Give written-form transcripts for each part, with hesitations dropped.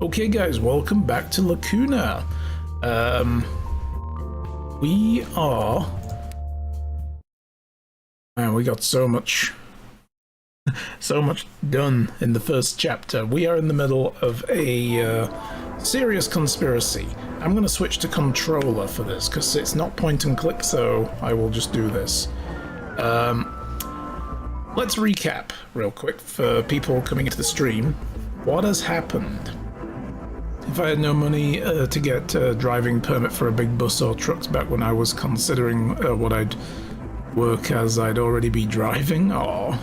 Okay guys, welcome back to Lacuna. We are... Man, we got so much done in the first chapter. We are in the middle of a serious conspiracy. I'm going to switch to controller for this, because it's not point and click, so I will just do this. Let's recap real quick for people coming into the stream. What has happened? If I had no money to get a driving permit for a big bus or trucks back when I was considering what I'd work as, I'd already be driving, or...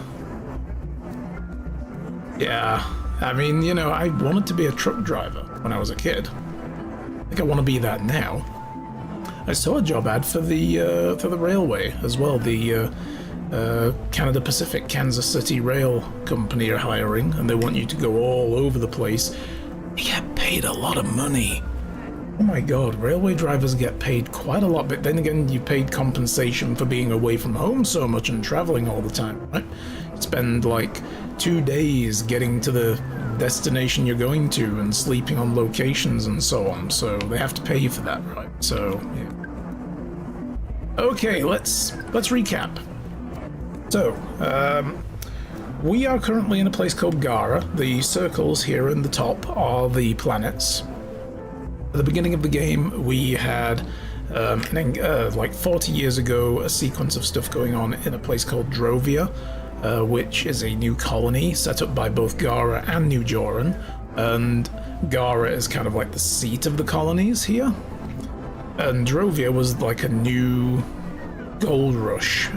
Yeah, I mean, you know, I wanted to be a truck driver when I was a kid. I think I want to be that now. I saw a job ad for the railway as well. The Canada Pacific Kansas City Rail Company are hiring, and they want you to go all over the place. You get paid a lot of money. Oh my god, railway drivers get paid quite a lot, but then again, you paid compensation for being away from home so much and traveling all the time, right? You spend like 2 days getting to the destination you're going to and sleeping on locations and so on, so they have to pay you for that, right? So, yeah. Okay, let's recap. So, we are currently in a place called Gara. The circles here in the top are the planets. At the beginning of the game, we had, like 40 years ago, a sequence of stuff going on in a place called Drovia, which is a new colony set up by both Gara and New Joran. And Gara is kind of like the seat of the colonies here. And Drovia was like a new gold rush.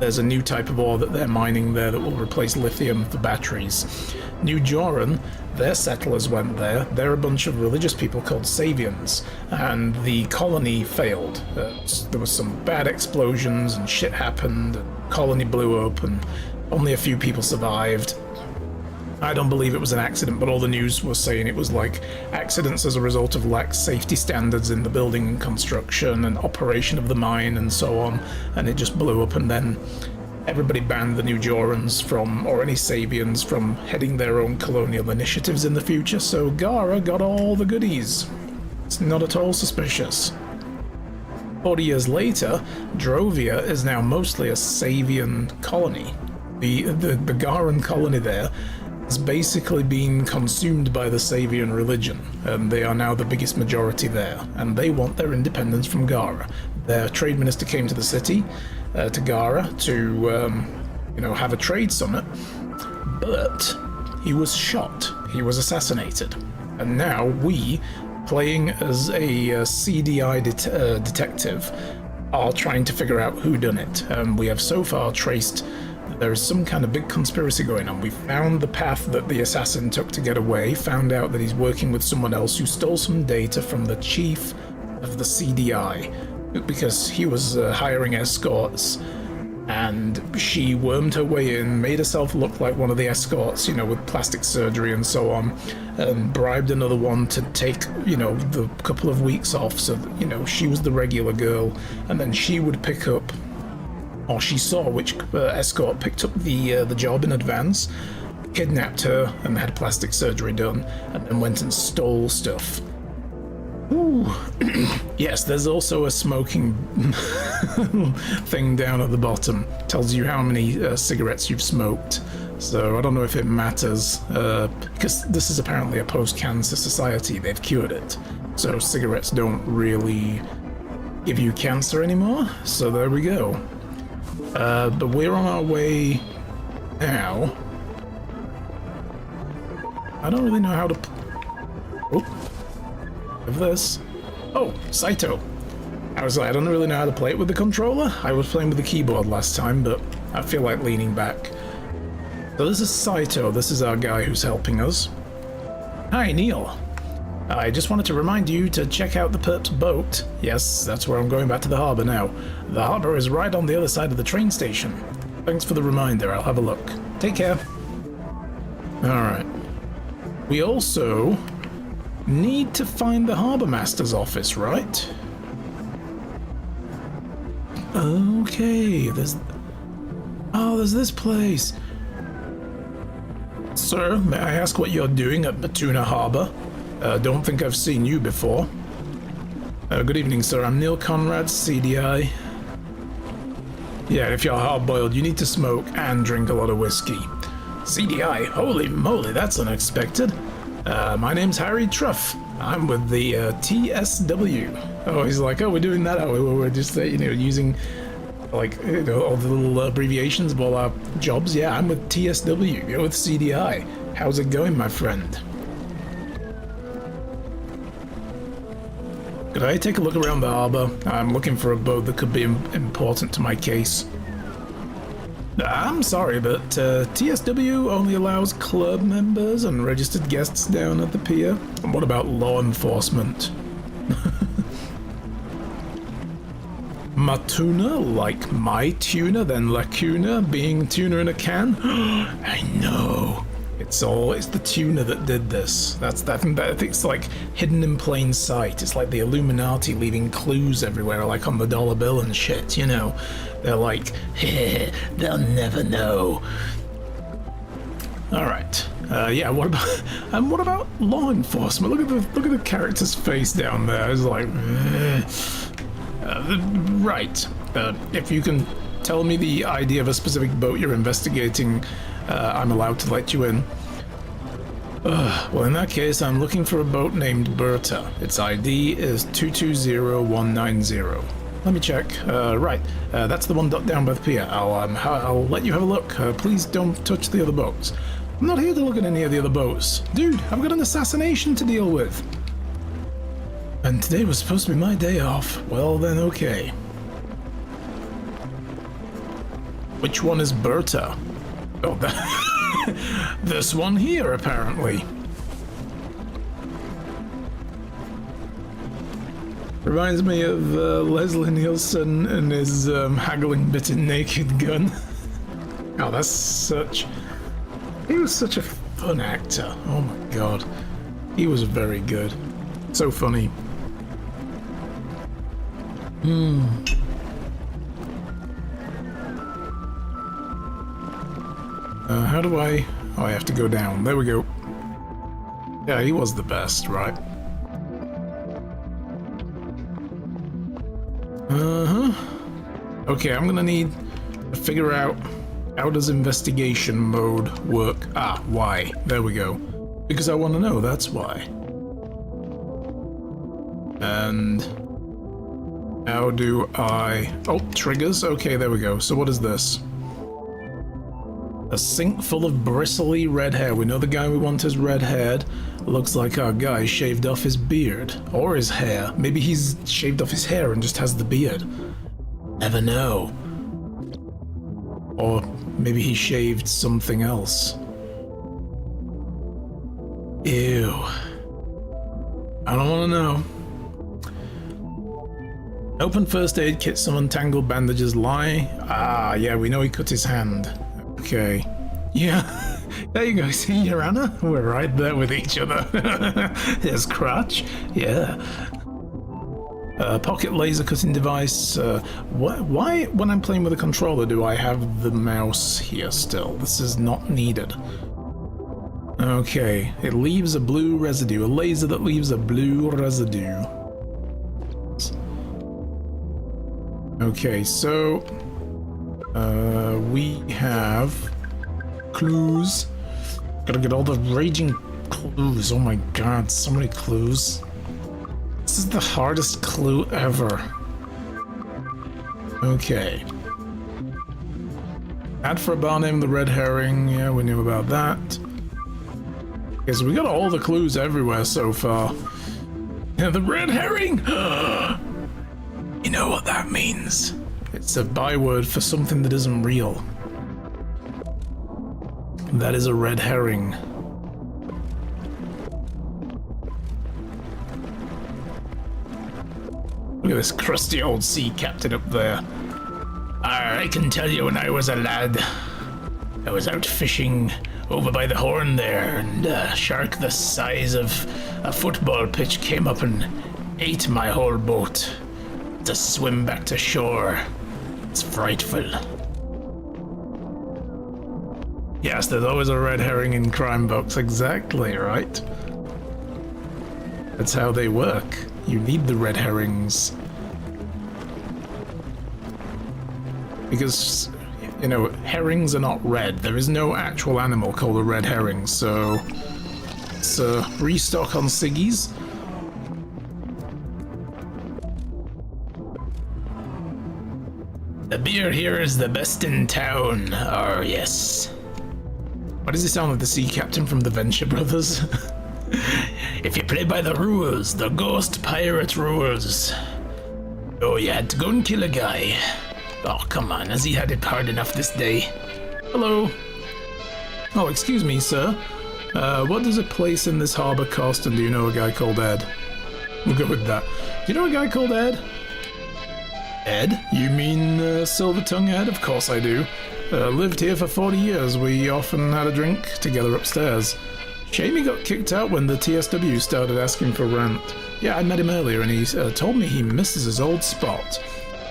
There's a new type of ore that they're mining there that will replace lithium for batteries. New Joran, their settlers went there. They're a bunch of religious people called Savians, and the colony failed. There was some bad explosions and shit happened, and the colony blew up, and only a few people survived. I don't believe it was an accident, but all the news was saying it was like accidents as a result of lax safety standards in the building and construction and operation of the mine and so on, and it just blew up, and then everybody banned the New Jorans from, or any Sabians from, heading their own colonial initiatives in the future, so Gara got all the goodies. It's not at all suspicious. 40 years later, Drovia is now mostly a Sabian colony. The Garan colony there has basically been consumed by the Savian religion, and they are now the biggest majority there, and they want their independence from Gara. Their trade minister came to the city, to Gara, to, you know, have a trade summit, but he was shot. He was assassinated. And now we, playing as a CDI detective, are trying to figure out who done it. We have so far traced there is some kind of big conspiracy going on. We found the path that the assassin took to get away, found out that he's working with someone else who stole some data from the chief of the CDI, because he was hiring escorts, and she wormed her way in, made herself look like one of the escorts, you know, with plastic surgery and so on, and bribed another one to take, you know, the couple of weeks off so that, you know, she was the regular girl, and then she would pick up, or she saw which escort picked up the job in advance, kidnapped her and had plastic surgery done, and then went and stole stuff. Ooh. Yes, there's also a smoking thing down at the bottom. Tells you how many cigarettes you've smoked. So I don't know if it matters, because this is apparently a post-cancer society. They've cured it. So cigarettes don't really give you cancer anymore. So there we go. But we're on our way now. I don't really know how to... Oh, of this. Oh, Saito. I was like, I don't really know how to play it with the controller. I was playing with the keyboard last time, but I feel like leaning back. So this is Saito. This is our guy who's helping us. Hi, Neil. I just wanted to remind you to check out the Perp's boat. Yes, that's where I'm going back to the harbour now. The harbour is right on the other side of the train station. Thanks for the reminder, I'll have a look. Take care. Alright. We also need to find the harbour master's office, right? Okay, there's this place. Sir, may I ask what you're doing at Batuna Harbour? Don't think I've seen you before. Good evening, sir. I'm Neil Conrad, CDI. Yeah, if you're hard-boiled, you need to smoke and drink a lot of whiskey. CDI? Holy moly, that's unexpected. My name's Harry Truff. I'm with the TSW. Oh, he's like, oh, we're doing that. Oh, we're just, using, like, all the little abbreviations of all our jobs. Yeah, I'm with TSW. You're with CDI. How's it going, my friend? Could I take a look around the harbor? I'm looking for a boat that could be important to my case. I'm sorry, but TSW only allows club members and registered guests down at the pier. And what about law enforcement? Matuna, like my tuna, then Lacuna, being tuna in a can? I know. It's the tuna that did this. I think it's like hidden in plain sight. It's like the Illuminati leaving clues everywhere, like on the dollar bill and shit, you know. They're like, heh, they'll never know. Alright. Yeah, what about law enforcement? Look at the character's face down there. It's like, right. If you can tell me the ID of a specific boat you're investigating, I'm allowed to let you in. Well, in that case, I'm looking for a boat named Berta. Its ID is 220190. Let me check. Right, that's the one down by the pier. I'll let you have a look. Please don't touch the other boats. I'm not here to look at any of the other boats. Dude, I've got an assassination to deal with. And today was supposed to be my day off. Well then, okay. Which one is Berta? Oh, this one here, apparently. Reminds me of Leslie Nielsen and his haggling bit in Naked Gun. Oh, he was such a fun actor. Oh my god. He was very good. So funny. How do I... Oh, I have to go down. There we go. Yeah, he was the best, right? Okay, I'm gonna need to figure out how does investigation mode work. Ah, why? There we go. Because I want to know, that's why. And... how do I... Oh, triggers? Okay, there we go. So what is this? A sink full of bristly red hair. We know the guy we want is red-haired. Looks like our guy shaved off his beard. Or his hair. Maybe he's shaved off his hair and just has the beard. Never know. Or maybe he shaved something else. Ew. I don't want to know. Open first aid kit, some untangled bandages lie. Ah, yeah, we know he cut his hand. Okay. Yeah. There you go. See, Your Honor? We're right there with each other. His crotch. Yeah. Pocket laser cutting device. Why, when I'm playing with a controller, do I have the mouse here still? This is not needed. Okay. It leaves a blue residue. A laser that leaves a blue residue. Okay, so... we have clues. Gotta get all the raging clues. Oh my god, so many clues. This is the hardest clue ever. Okay. Ad for a bar named the Red Herring. Yeah, we knew about that. Okay, so we got all the clues everywhere so far. Yeah, the Red Herring! You know what that means. It's a byword for something that isn't real. That is a red herring. Look at this crusty old sea captain up there. I can tell you when I was a lad, I was out fishing over by the Horn there, and a shark the size of a football pitch came up and ate my whole boat. To swim back to shore. It's frightful. Yes, there's always a red herring in crime books. Exactly, right? That's how they work. You need the red herrings. Because, you know, herrings are not red. There is no actual animal called a red herring, so let's restock on ciggies. The beer here is the best in town. Oh, yes. Why does he sound like the sea captain from the Venture Brothers? If you play by the rules, the ghost pirate rules. Oh, you had to go and kill a guy. Oh, come on, has he had it hard enough this day? Hello. Oh, excuse me, sir. What does a place in this harbor cost, and do you know a guy called Ed? We'll go with that. Do you know a guy called Ed? Ed? You mean Silver Tongue Ed? Of course I do. Lived here for 40 years. We often had a drink together upstairs. Shame he got kicked out when the TSW started asking for rent. Yeah, I met him earlier and he told me he misses his old spot.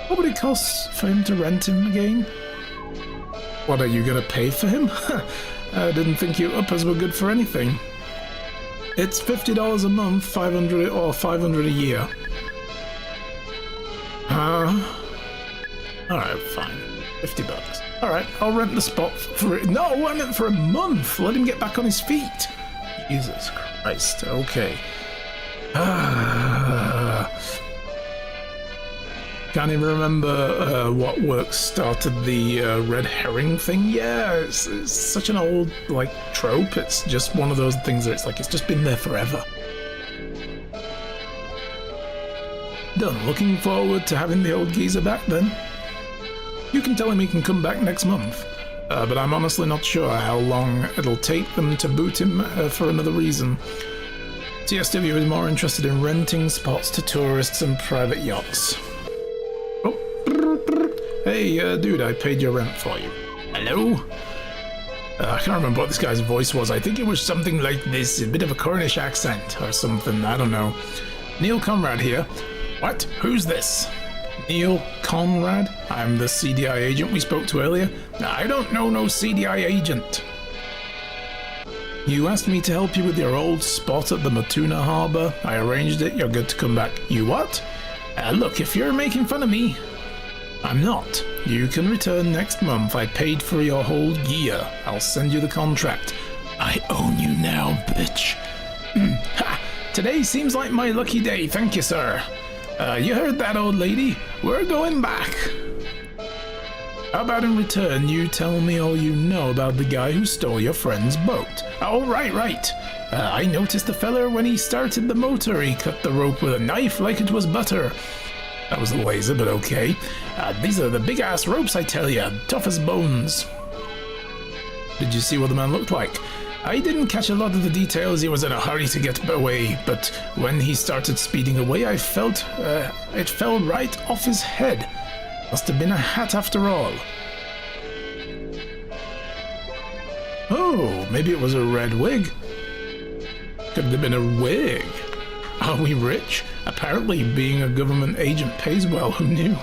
What would it cost for him to rent him again? What, are you gonna pay for him? I didn't think you uppers were good for anything. It's $50 a month, $500 or $500 a year. Alright, fine. $50. Alright, I'll rent the spot for it. No, I meant for a month! Let him get back on his feet! Jesus Christ, okay. Can't even remember what work started the red herring thing. Yeah, it's such an old, like, trope. It's just one of those things that it's like, it's just been there forever. Done. Looking forward to having the old geezer back then. You can tell him he can come back next month, but I'm honestly not sure how long it'll take them to boot him for another reason. TSW is more interested in renting spots to tourists and private yachts. Oh, hey, dude, I paid your rent for you. Hello? I can't remember what this guy's voice was. I think it was something like this, a bit of a Cornish accent or something, I don't know. Neil Conrad here. What? Who's this? Neil Conrad? I'm the CDI agent we spoke to earlier. I don't know no CDI agent. You asked me to help you with your old spot at the Lacuna harbor. I arranged it. You're good to come back. You what? Look, if you're making fun of me, I'm not. You can return next month. I paid for your whole gear. I'll send you the contract. I own you now, bitch. Ha! Today seems like my lucky day. Thank you, sir. You heard that, old lady? We're going back. How about in return you tell me all you know about the guy who stole your friend's boat? Oh, right. I noticed the feller when he started the motor. He cut the rope with a knife like it was butter. That was a laser, but okay. These are the big-ass ropes, I tell ya. Tough as bones. Did you see what the man looked like? I didn't catch a lot of the details. He was in a hurry to get away, but when he started speeding away, I felt it fell right off his head. Must have been a hat after all. Oh, maybe it was a red wig. Could have been a wig. Are we rich? Apparently being a government agent pays well, who knew?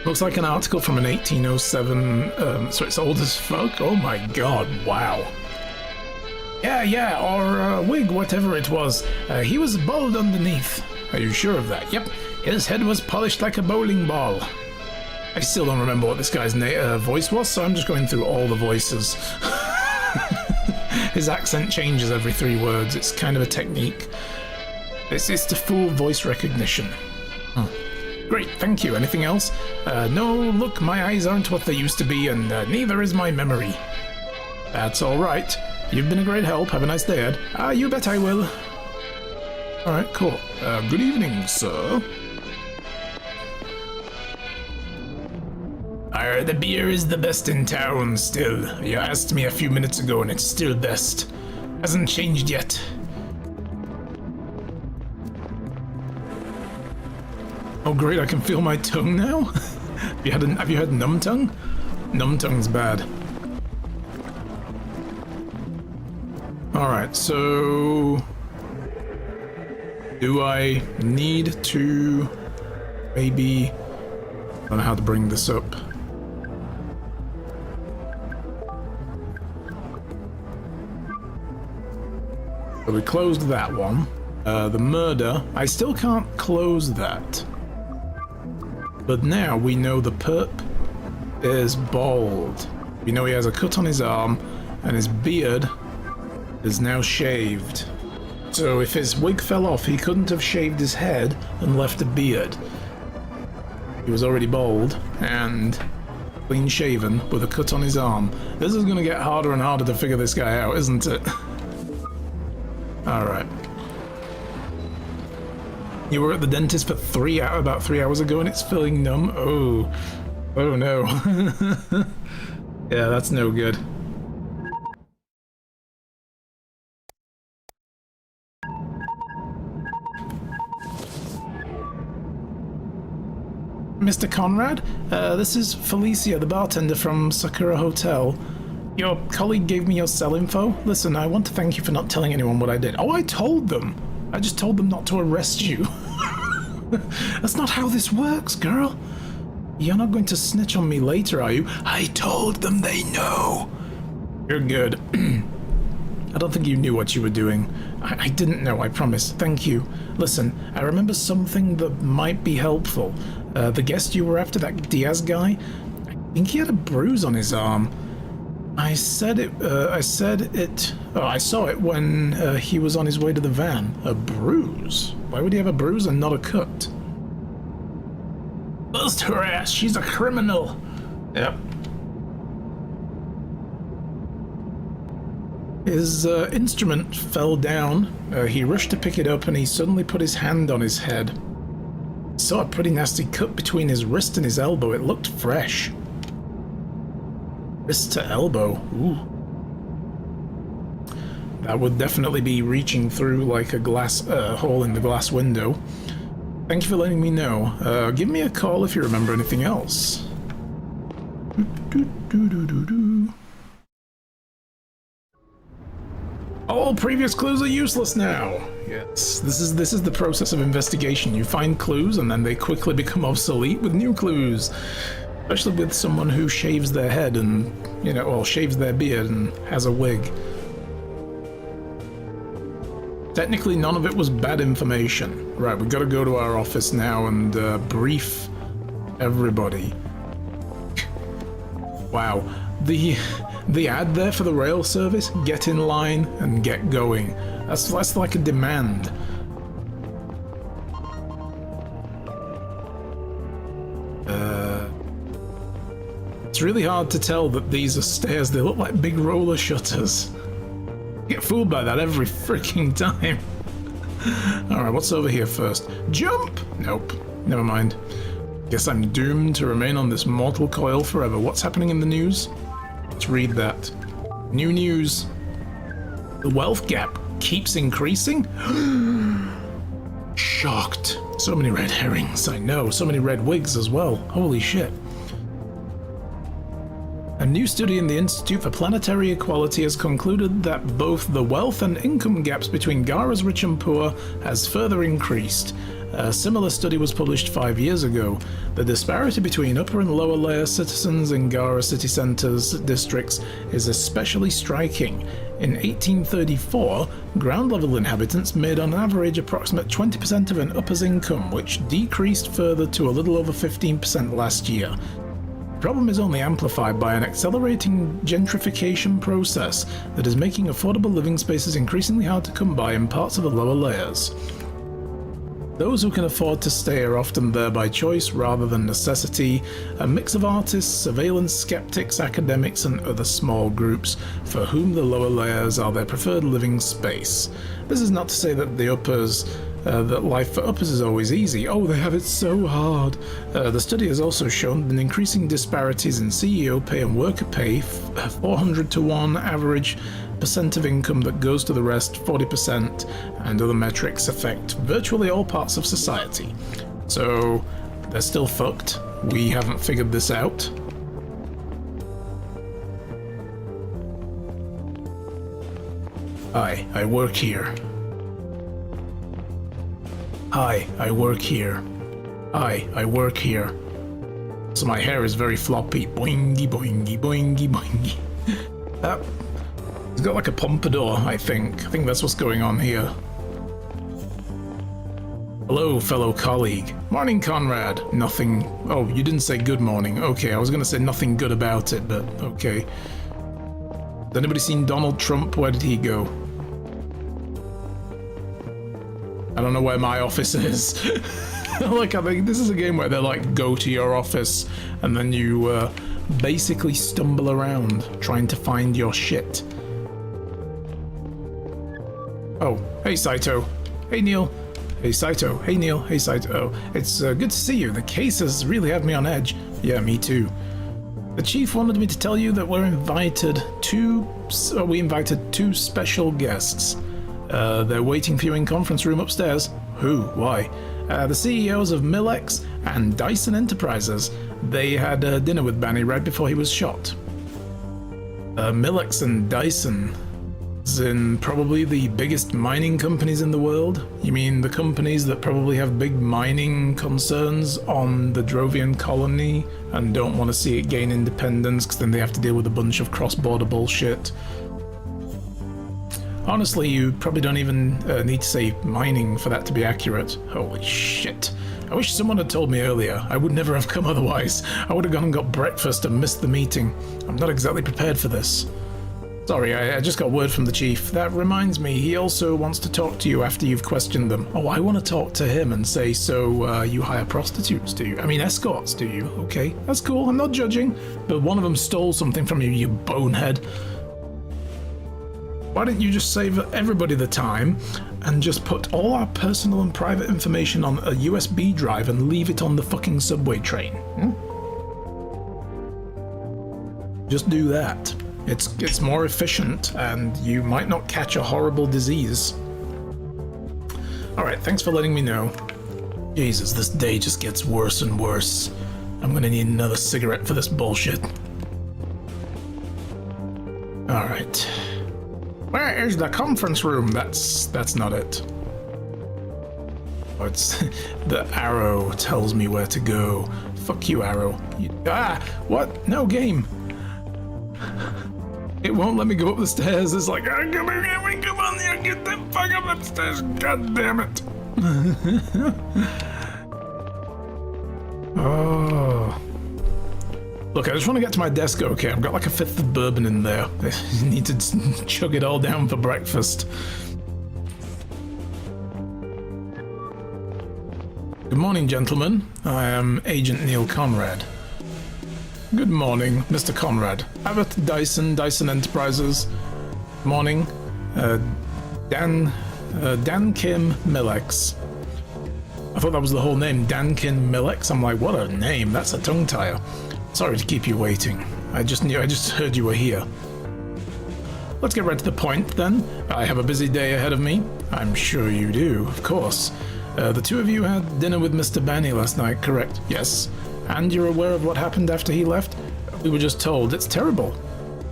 Looks like an article from an 1807, so it's old as fuck? Oh my god, wow. Yeah, or a wig, whatever it was. He was bald underneath. Are you sure of that? Yep, his head was polished like a bowling ball. I still don't remember what this guy's voice was, so I'm just going through all the voices. His accent changes every 3 words. It's kind of a technique. It's the full voice recognition. Great, thank you. Anything else? No, look, my eyes aren't what they used to be, and neither is my memory. That's all right. You've been a great help. Have a nice day, Ed. You bet I will. All right, cool. Good evening, sir. The beer is the best in town still. You asked me a few minutes ago, and it's still best. Hasn't changed yet. Oh great, I can feel my tongue now? Have you had numb tongue? Numb tongue's bad. Alright, so... do I need to... maybe... I don't know how to bring this up. So we closed that one. The murder, I still can't close that. But now we know the perp is bald. We know he has a cut on his arm, and his beard is now shaved. So if his wig fell off, he couldn't have shaved his head and left a beard. He was already bald and clean shaven with a cut on his arm. This is going to get harder and harder to figure this guy out, isn't it? Alright. You were at the dentist for about 3 hours ago and it's feeling numb? Oh. Oh no. Yeah, that's no good. Mr. Conrad, this is Felicia, the bartender from Sakura Hotel. Your colleague gave me your cell info. Listen, I want to thank you for not telling anyone what I did. Oh, I told them. I just told them not to arrest you. That's not how this works, girl. You're not going to snitch on me later, are you? I told them they know. You're good. I don't think you knew what you were doing. I didn't know, I promise. Thank you. Listen, I remember something that might be helpful. The guest you were after, that Diaz guy, I think he had a bruise on his arm. I saw it when he was on his way to the van. A bruise? Why would he have a bruise and not a cut? Bust her ass, she's a criminal. Yep. His instrument fell down. He rushed to pick it up and he suddenly put his hand on his head. Saw a pretty nasty cut between his wrist and his elbow. It looked fresh. Wrist to elbow. Ooh. That would definitely be reaching through like a glass hole in the glass window. Thank you for letting me know. Give me a call if you remember anything else. All previous clues are useless now. Yes, this is the process of investigation. You find clues and then they quickly become obsolete with new clues. Especially with someone who shaves their head and, you know, or shaves their beard and has a wig. Technically, none of it was bad information. Right, we gotta go to our office now and brief everybody. Wow, the ad there for the rail service, get in line and get going. That's like a demand. It's really hard to tell that these are stairs. They look like big roller shutters. Get fooled by that every freaking time. Alright, what's over here first? Jump! Nope, never mind. Guess I'm doomed to remain on this mortal coil forever. What's happening in the news? Let's read that. New news. The wealth gap keeps increasing? Shocked. So many red herrings, I know. So many red wigs as well. Holy shit. A new study in the Institute for Planetary Equality has concluded that both the wealth and income gaps between Gara's rich and poor has further increased. A similar study was published 5 years ago. The disparity between upper and lower layer citizens in Gara city centers districts is especially striking. In 1834, ground-level inhabitants made on average approximate 20% of an upper's income, which decreased further to a little over 15% last year. The problem is only amplified by an accelerating gentrification process that is making affordable living spaces increasingly hard to come by in parts of the lower layers. Those who can afford to stay are often there by choice rather than necessity, a mix of artists, surveillance skeptics, academics, and other small groups for whom the lower layers are their preferred living space. This is not to say that the uppers that life for uppers is always easy. Oh, they have it so hard. The study has also shown an increasing disparities in CEO pay and worker pay, 400 to 1 average percent of income that goes to the rest, 40%, and other metrics affect virtually all parts of society. So, they're still fucked. We haven't figured this out. Hi, I work here. Hi, I work here. Hi, I work here. So my hair is very floppy. Boingy, boingy, boingy, boingy. He's got like a pompadour, I think. I think that's what's going on here. Hello, fellow colleague. Morning, Conrad. Nothing... Oh, you didn't say good morning. Okay, I was gonna say nothing good about it, but okay. Has anybody seen Donald Trump? Where did he go? I don't know where my office is. Like, I think this is a game where they're like, go to your office, and then you basically stumble around trying to find your shit. Oh, hey Saito. Hey Neil. Hey Saito. Hey Neil. Hey Saito. It's good to see you. The cases really have me on edge. Yeah, me too. The chief wanted me to tell you that we invited two special guests. They're waiting for you in conference room upstairs. Who? Why? The CEOs of Millex and Dyson Enterprises. They had dinner with Banny right before he was shot. Millex and Dyson, as in probably the biggest mining companies in the world? You mean the companies that probably have big mining concerns on the Drovian colony and don't want to see it gain independence because then they have to deal with a bunch of cross-border bullshit? Honestly, you probably don't even need to say mining for that to be accurate. Holy shit. I wish someone had told me earlier. I would never have come otherwise. I would have gone and got breakfast and missed the meeting. I'm not exactly prepared for this. Sorry, I just got word from the chief. That reminds me, he also wants to talk to you after you've questioned them. Oh, I want to talk to him and say, so you hire prostitutes, do you? I mean, escorts, do you? Okay, that's cool. I'm not judging. But one of them stole something from you, you bonehead. Why don't you just save everybody the time and just put all our personal and private information on a USB drive and leave it on the fucking subway train? Just do that. It's more efficient and you might not catch a horrible disease. Alright, thanks for letting me know. Jesus, this day just gets worse and worse. I'm gonna need another cigarette for this bullshit. Alright. Where is the conference room? That's not it. Oh, it's the arrow tells me where to go. Fuck you, arrow. What? No game. It won't let me go up the stairs. It's like, come on here, get the fuck up the stairs. God damn it. Oh. Look, I just want to get to my desk, okay? I've got like a fifth of bourbon in there. I need to chug it all down for breakfast. Good morning, gentlemen. I am Agent Neil Conrad. Good morning, Mr. Conrad. Abbott Dyson Enterprises. Morning. Dan Kim Millex. I thought that was the whole name, Dankin Millex. I'm like, what a name, that's a tongue tire. Sorry to keep you waiting. I just heard you were here. Let's get right to the point then. I have a busy day ahead of me. I'm sure you do, of course. The two of you had dinner with Mr. Banny last night, correct? Yes. And you're aware of what happened after he left? We were just told it's terrible.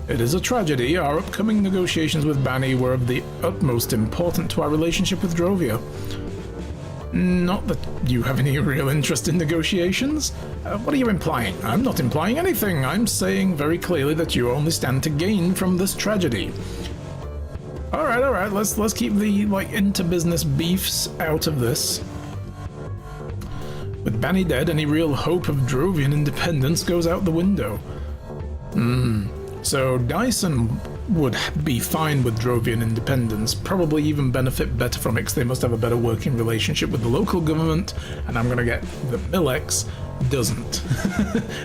It is a tragedy. Our upcoming negotiations with Banny were of the utmost importance to our relationship with Drovia. Not that you have any real interest in negotiations. What are you implying? I'm not implying anything. I'm saying very clearly that you only stand to gain from this tragedy. All right. Let's keep the inter-business beefs out of this. With Banny dead, any real hope of Drovian independence goes out the window. So Dyson would be fine with Drovian independence, probably even benefit better from it because they must have a better working relationship with the local government, and I'm gonna get the Millex doesn't.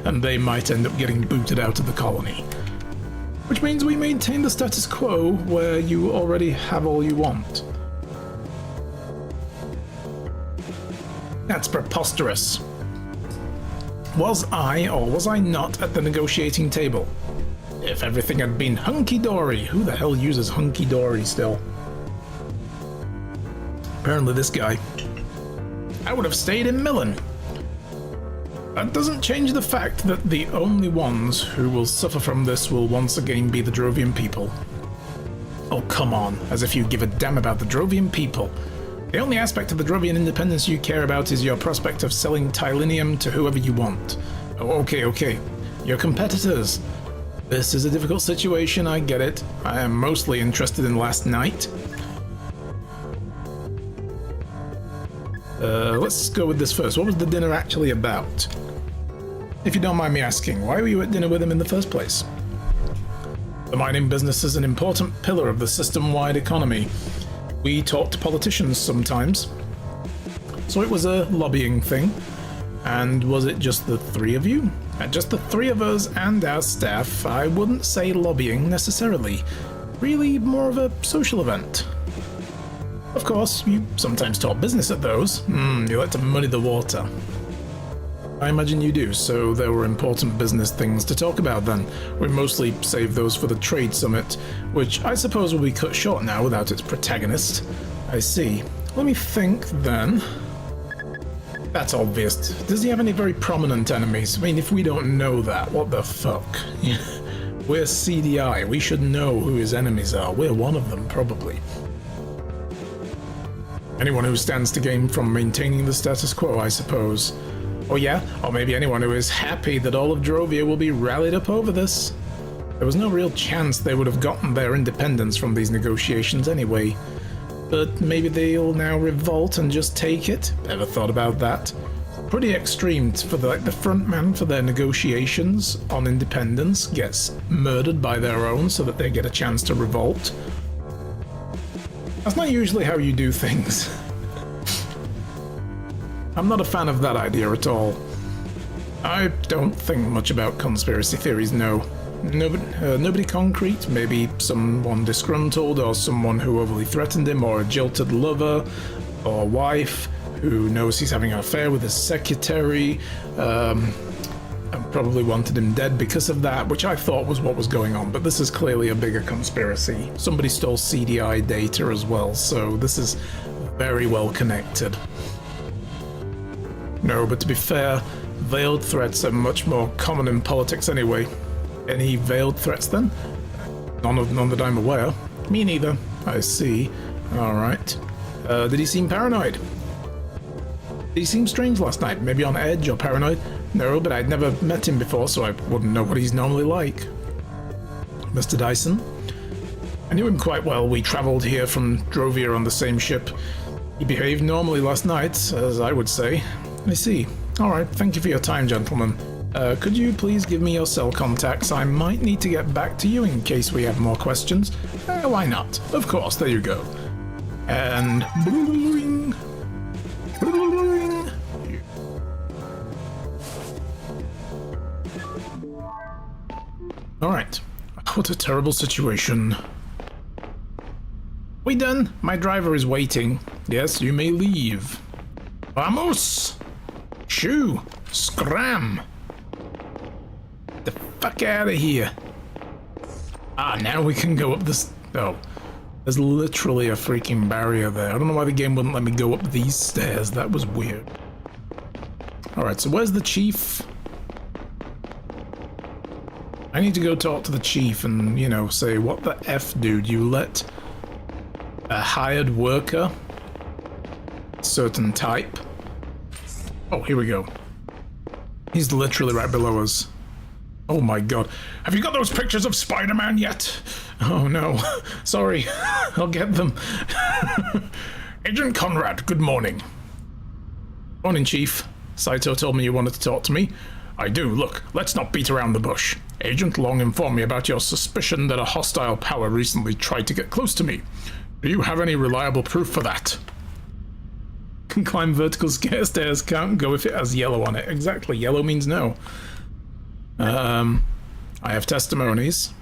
And they might end up getting booted out of the colony. Which means we maintain the status quo where you already have all you want. That's preposterous. Was I or was I not at the negotiating table? If everything had been hunky-dory, who the hell uses hunky-dory still? Apparently this guy. I would have stayed in Millen. That doesn't change the fact that the only ones who will suffer from this will once again be the Drovian people. Oh, come on, as if you give a damn about the Drovian people. The only aspect of the Drovian independence you care about is your prospect of selling Tylinium to whoever you want. Oh, okay. Your competitors. This is a difficult situation, I get it. I am mostly interested in last night. Let's go with this first. What was the dinner actually about? If you don't mind me asking, why were you at dinner with him in the first place? The mining business is an important pillar of the system-wide economy. We talk to politicians sometimes. So it was a lobbying thing. And was it just the three of you? Just the three of us and our staff. I wouldn't say lobbying necessarily. Really more of a social event. Of course, you sometimes talk business at those. You like to muddy the water. I imagine you do, so there were important business things to talk about then. We mostly saved those for the trade summit, which I suppose will be cut short now without its protagonist. I see. Let me think then. That's obvious. Does he have any very prominent enemies? I mean, if we don't know that, what the fuck? We're CDI. We should know who his enemies are. We're one of them, probably. Anyone who stands to gain from maintaining the status quo, I suppose. Oh yeah? Or maybe anyone who is happy that all of Drovia will be rallied up over this. There was no real chance they would have gotten their independence from these negotiations anyway. But maybe they'll now revolt and just take it? Ever thought about that? Pretty extreme for the front man for their negotiations on independence gets murdered by their own so that they get a chance to revolt. That's not usually how you do things. I'm not a fan of that idea at all. I don't think much about conspiracy theories, no. Nobody concrete, maybe someone disgruntled or someone who overly threatened him, or a jilted lover or wife who knows he's having an affair with his secretary, and probably wanted him dead because of that, which I thought was what was going on, but this is clearly a bigger conspiracy. Somebody stole CDI data as well, so this is very well connected. No, but to be fair, veiled threats are much more common in politics anyway. Any veiled threats then? None that I'm aware. Me neither. I see. Alright. Did he seem paranoid? Did he seem strange last night? Maybe on edge or paranoid? No, but I'd never met him before, so I wouldn't know what he's normally like. Mr. Dyson? I knew him quite well. We travelled here from Drovia on the same ship. He behaved normally last night, as I would say. I see. Alright, thank you for your time, gentlemen. Could you please give me your cell contacts? I might need to get back to you in case we have more questions. Why not? Of course, there you go. And... Alright. What a terrible situation. We done? My driver is waiting. Yes, you may leave. Vamos! Shoo! Scram! Get the fuck out of here! Ah, now we can go up this... Oh. There's literally a freaking barrier there. I don't know why the game wouldn't let me go up these stairs. That was weird. Alright, so where's the chief? I need to go talk to the chief and, you know, say, what the F, dude? You let a hired worker, certain type. Oh, here we go. He's literally right below us. Oh my god. Have you got those pictures of Spider-Man yet? Oh no. Sorry. I'll get them. Agent Conrad, good morning. Morning, Chief. Saito told me you wanted to talk to me. I do. Look, let's not beat around the bush. Agent Long informed me about your suspicion that a hostile power recently tried to get close to me. Do you have any reliable proof for that? Can climb vertical stairs, can't go if it has yellow on it. Exactly, yellow means no. I have testimonies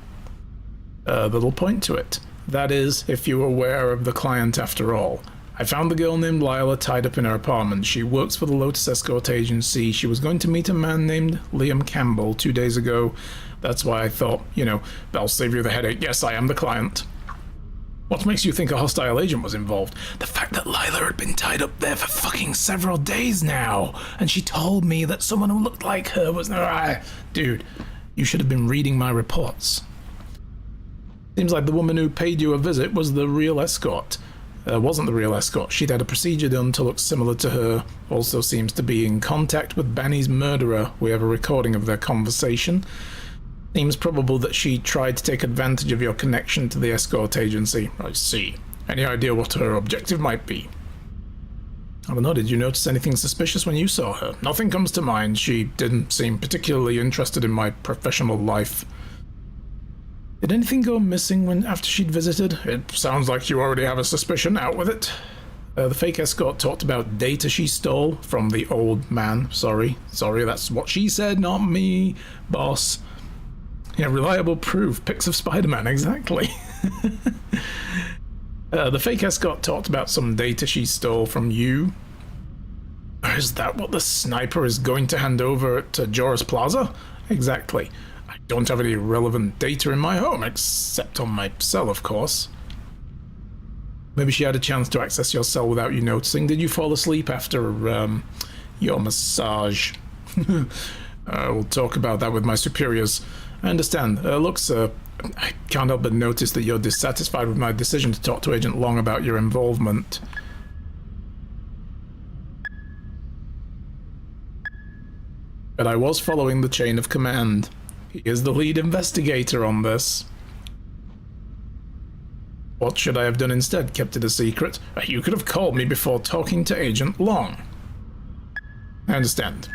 that'll point to it. That is, if you're aware of the client after all. I found the girl named Lila tied up in her apartment. She works for the Lotus Escort Agency. She was going to meet a man named Liam Campbell 2 days ago. That's why I thought, you know, that'll save you the headache. Yes, I am the client. What makes you think a hostile agent was involved? The fact that Lila had been tied up there for fucking several days now. And she told me that someone who looked like her was... Dude, you should have been reading my reports. Seems like the woman who paid you a visit was the real escort. Wasn't the real escort. She'd had a procedure done to look similar to her. Also seems to be in contact with Banny's murderer. We have a recording of their conversation. Seems probable that she tried to take advantage of your connection to the escort agency. I see. Any idea what her objective might be? I don't know, did you notice anything suspicious when you saw her? Nothing comes to mind. She didn't seem particularly interested in my professional life. Did anything go missing after she'd visited? It sounds like you already have a suspicion. Out with it. The fake escort talked about data she stole from the old man. Sorry, that's what she said, not me, boss. Yeah, reliable proof. Pics of Spider-Man, exactly. The fake escort talked about some data she stole from you. Is that what the sniper is going to hand over to Joris Plaza? Exactly. I don't have any relevant data in my home, except on my cell, of course. Maybe she had a chance to access your cell without you noticing. Did you fall asleep after your massage? We'll talk about that with my superiors. I understand. I can't help but notice that you're dissatisfied with my decision to talk to Agent Long about your involvement. But I was following the chain of command. He is the lead investigator on this. What should I have done instead? Kept it a secret? You could have called me before talking to Agent Long. I understand.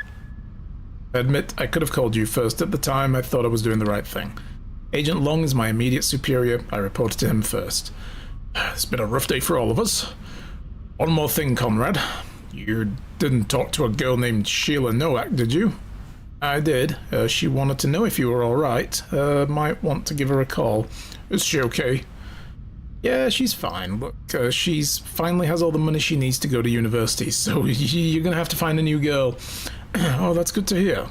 I admit I could have called you first. At the time, I thought I was doing the right thing. Agent Long is my immediate superior. I reported to him first. It's been a rough day for all of us. One more thing, Conrad. You didn't talk to a girl named Sheila Nowak, did you? I did. She wanted to know if you were alright. Might want to give her a call. Is she okay? Yeah, she's fine. Look, she's finally has all the money she needs to go to university, so you're gonna have to find a new girl. Oh, that's good to hear.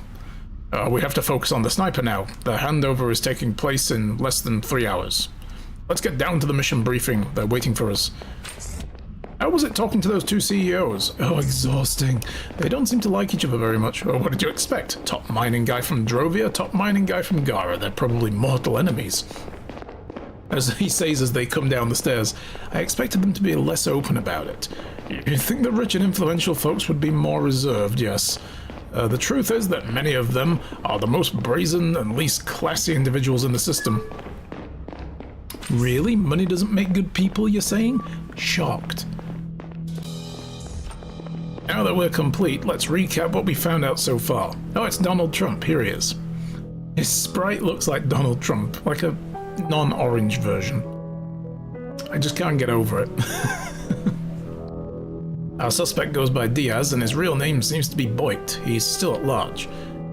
We have to focus on the sniper now. The handover is taking place in less than 3 hours. Let's get down to the mission briefing. They're waiting for us. How was it talking to those two CEOs? Oh, exhausting. They don't seem to like each other very much. Oh, what did you expect? Top mining guy from Drovia, top mining guy from Gara. They're probably mortal enemies. As he says as they come down the stairs, I expected them to be less open about it. You'd think the rich and influential folks would be more reserved, yes. The truth is that many of them are the most brazen and least classy individuals in the system. Really? Money doesn't make good people, you're saying? Shocked. Now that we're complete, let's recap what we found out so far. Oh, it's Donald Trump. Here he is. His sprite looks like Donald Trump, like a non-orange version. I just can't get over it. Our suspect goes by Diaz, and his real name seems to be Boyd. He's still at large.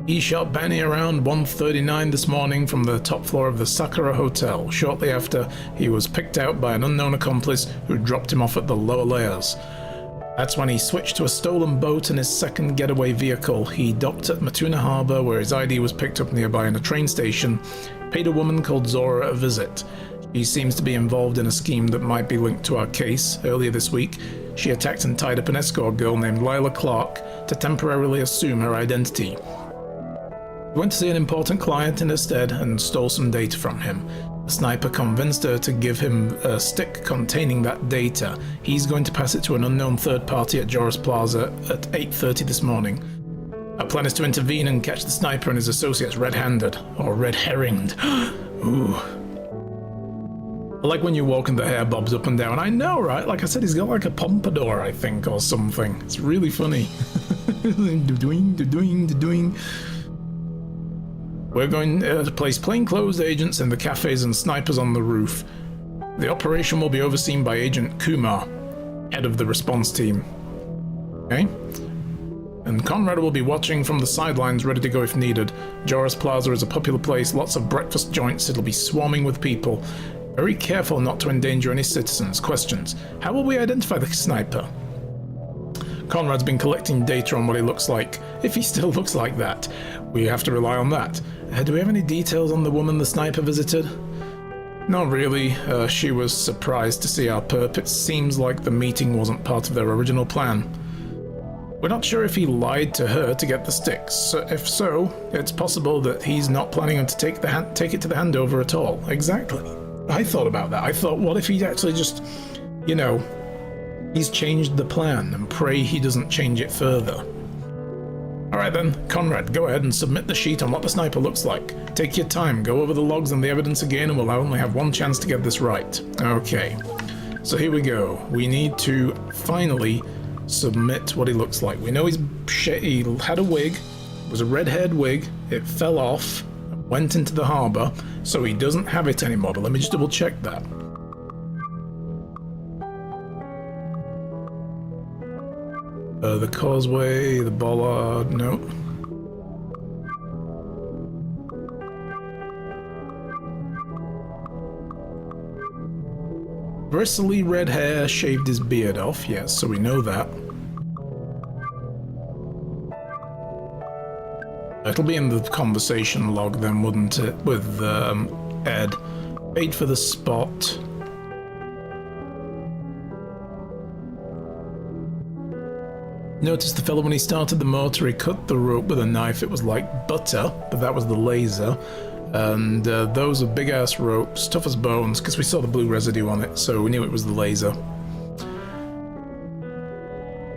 He shot Benny around 1:39 this morning from the top floor of the Sakura Hotel, shortly after he was picked out by an unknown accomplice who dropped him off at the lower layers. That's when he switched to a stolen boat in his second getaway vehicle. He docked at Matuna Harbor, where his ID was picked up nearby in a train station, paid a woman called Zora a visit. She seems to be involved in a scheme that might be linked to our case. Earlier this week, she attacked and tied up an escort girl named Lila Clark to temporarily assume her identity. He went to see an important client in her stead and stole some data from him. The sniper convinced her to give him a stick containing that data. He's going to pass it to an unknown third party at Joris Plaza at 8:30 this morning. Our plan is to intervene and catch the sniper and his associates red-handed, or red-herringed. Ooh. I like when you walk and the hair bobs up and down. I know, right? Like I said, he's got like a pompadour, I think, or something. It's really funny. We're going to place plainclothes agents in the cafes and snipers on the roof. The operation will be overseen by Agent Kumar, head of the response team. Okay? And Conrad will be watching from the sidelines, ready to go if needed. Joris Plaza is a popular place, lots of breakfast joints, it'll be swarming with people. Very careful not to endanger any citizens. Questions. How will we identify the sniper? Conrad's been collecting data on what he looks like. If he still looks like that, we have to rely on that. Do we have any details on the woman the sniper visited? Not really. She was surprised to see our perp. It seems like the meeting wasn't part of their original plan. We're not sure if he lied to her to get the sticks. If so, it's possible that he's not planning to take it to the handover at all. Exactly. I thought about that. I thought, what if he actually just, he's changed the plan and pray he doesn't change it further. Alright then, Conrad, go ahead and submit the sheet on what the sniper looks like. Take your time, go over the logs and the evidence again, and we'll only have one chance to get this right. Okay, so here we go. We need to finally submit what he looks like. We know he had a wig, it was a red-haired wig, it fell off, went into the harbour, so he doesn't have it anymore, but let me just double check that. The causeway, the bollard, no. Bristly red hair, shaved his beard off, yes, so we know that. It'll be in the conversation log then, wouldn't it, with Ed. Paid for the spot. Noticed the fellow when he started the motor, he cut the rope with a knife. It was like butter, but that was the laser. And those are big-ass ropes, tough as bones, because we saw the blue residue on it, so we knew it was the laser.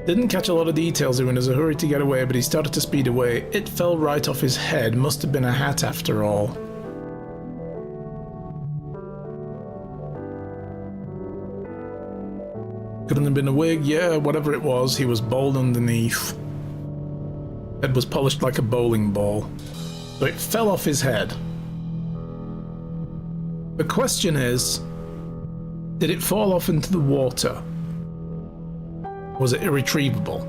Didn't catch a lot of details. He was in a hurry to get away, but he started to speed away. It fell right off his head. Must have been a hat after all. Couldn't have been a wig, yeah, whatever it was, he was bald underneath. Head was polished like a bowling ball. So it fell off his head. The question is, did it fall off into the water? Was it irretrievable?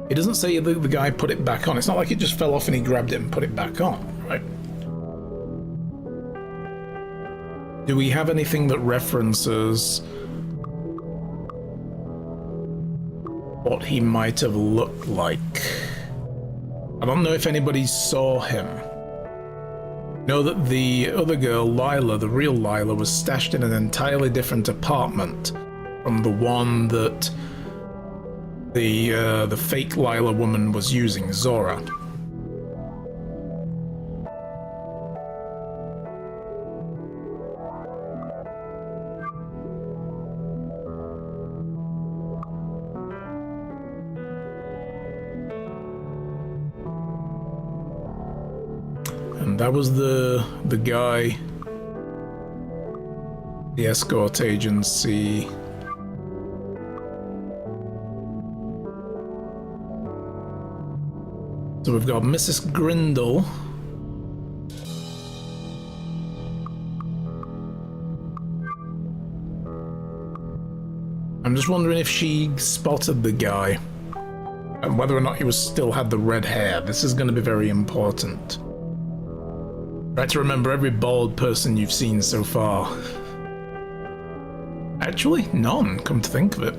It doesn't say the guy put it back on. It's not like it just fell off and he grabbed it and put it back on, right? Do we have anything that references what he might have looked like? I don't know if anybody saw him. Know that the other girl, Lila, the real Lila, was stashed in an entirely different apartment from the one that the fake Lila woman was using, Zora. And that was the guy, the escort agency. So we've got Mrs. Grindle. I'm just wondering if she spotted the guy and whether or not he still had the red hair. This is going to be very important. Try to remember every bald person you've seen so far. Actually, none, come to think of it.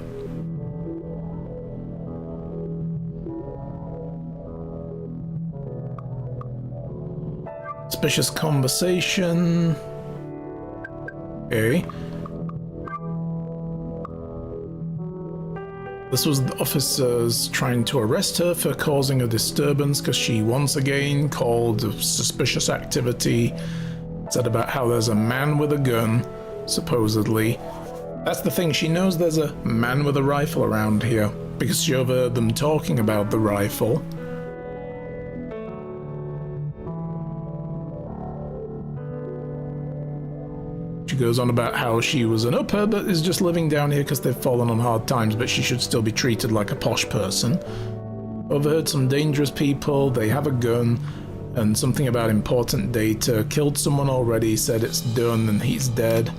Suspicious conversation. Okay. This was the officers trying to arrest her for causing a disturbance because she once again called suspicious activity. Said about how there's a man with a gun, supposedly. That's the thing, she knows there's a man with a rifle around here because she overheard them talking about the rifle. She goes on about how she was an upper but is just living down here because they've fallen on hard times, but she should still be treated like a posh person. Overheard some dangerous people, they have a gun, and something about important data. Killed someone already, said it's done and he's dead.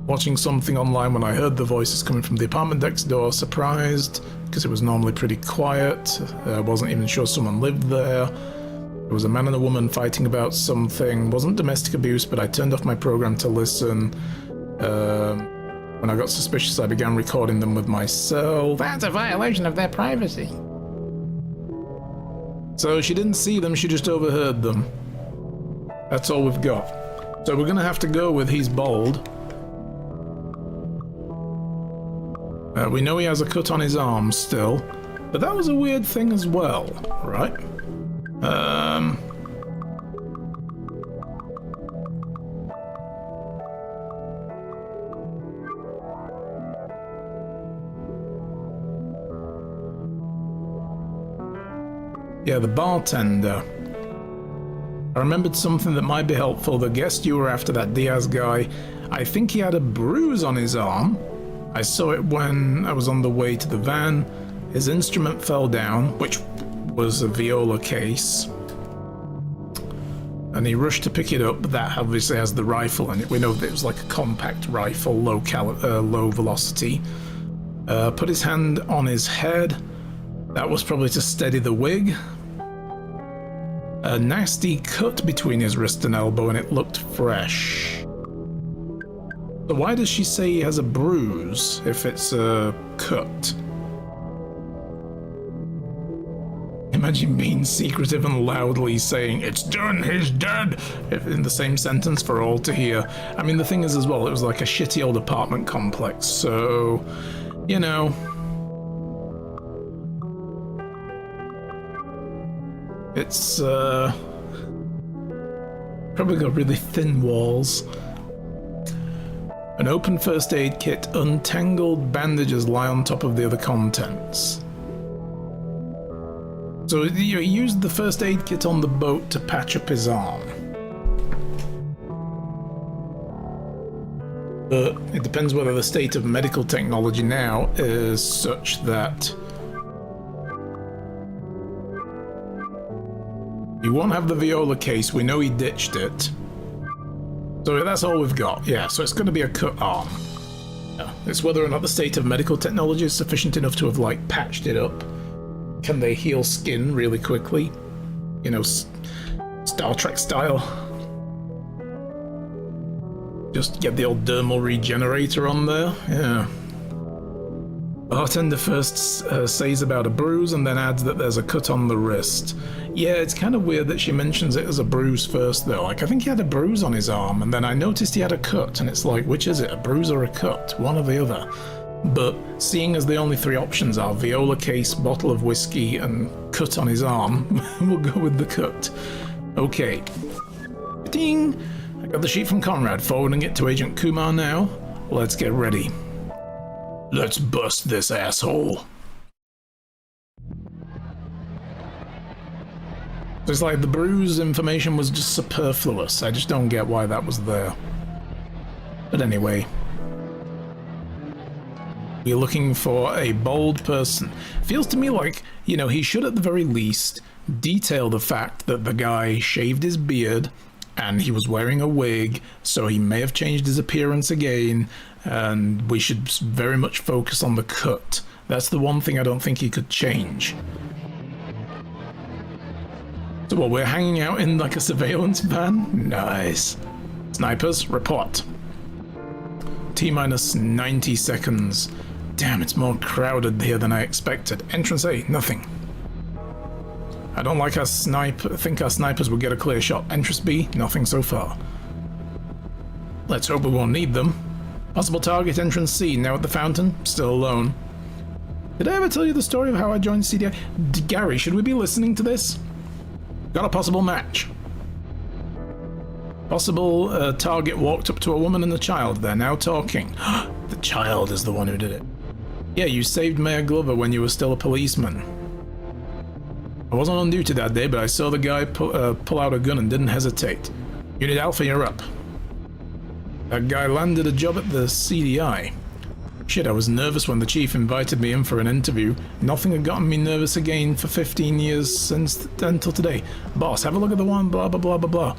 Watching something online when I heard the voices coming from the apartment next door, surprised, because it was normally pretty quiet. I wasn't even sure someone lived there. There was a man and a woman fighting about something. Wasn't domestic abuse, but I turned off my program to listen. When I got suspicious, I began recording them with my cell. That's a violation of their privacy. So she didn't see them, she just overheard them. That's all we've got. So we're gonna have to go with he's bald. We know he has a cut on his arm still, but that was a weird thing as well, right? Yeah, the bartender. I remembered something that might be helpful. The guest you were after, that Diaz guy, I think he had a bruise on his arm. I saw it when I was on the way to the van. His instrument fell down, which was a viola case. And he rushed to pick it up, but that obviously has the rifle in it. We know that it was like a compact rifle, low velocity. Put his hand on his head. That was probably to steady the wig. A nasty cut between his wrist and elbow, and it looked fresh. So why does she say he has a bruise if it's a cut? Imagine being secretive and loudly saying, "It's done, he's dead," in the same sentence for all to hear. I mean, the thing is as well, it was like a shitty old apartment complex, so, you know. It's, probably got really thin walls. An open first aid kit, untangled bandages lie on top of the other contents. So he used the first aid kit on the boat to patch up his arm. But it depends whether the state of medical technology now is such that you won't have the viola case. We know he ditched it. So that's all we've got. Yeah, so it's going to be a cut arm. Yeah, it's whether or not the state of medical technology is sufficient enough to have, like, patched it up. Can they heal skin really quickly? You know, Star Trek style. Just get the old dermal regenerator on there. Yeah. Bartender first says about a bruise and then adds that there's a cut on the wrist. Yeah, it's kind of weird that she mentions it as a bruise first, though. Like, I think he had a bruise on his arm, and then I noticed he had a cut, and it's like, which is it, a bruise or a cut? One or the other. But seeing as the only three options are viola case, bottle of whiskey, and cut on his arm, we'll go with the cut. Okay. Ding! I got the sheet from Conrad, forwarding it to Agent Kumar now. Let's get ready. Let's bust this asshole. It's like the bruise information was just superfluous. I just don't get why that was there. But anyway. We're looking for a bold person. Feels to me like, you know, he should at the very least detail the fact that the guy shaved his beard and he was wearing a wig, so he may have changed his appearance again, and we should very much focus on the cut. That's the one thing I don't think he could change. So what, we're hanging out in like a surveillance van? Nice. Snipers, report. T-minus 90 seconds. Damn, it's more crowded here than I expected. Entrance A, nothing. I don't like think our snipers will get a clear shot. Entrance B, nothing so far. Let's hope we won't need them. Possible target, entrance C, now at the fountain, still alone. Did I ever tell you the story of how I joined CDI? Gary, should we be listening to this? Got a possible match. Possible target walked up to a woman and a child. They're now talking. The child is the one who did it. Yeah, you saved Mayor Glover when you were still a policeman. I wasn't on duty that day, but I saw the guy pull out a gun and didn't hesitate. Unit Alpha, you're up. That guy landed a job at the CDI. Shit, I was nervous when the chief invited me in for an interview. Nothing had gotten me nervous again for 15 years until today. Boss, have a look at the one, blah, blah, blah, blah, blah.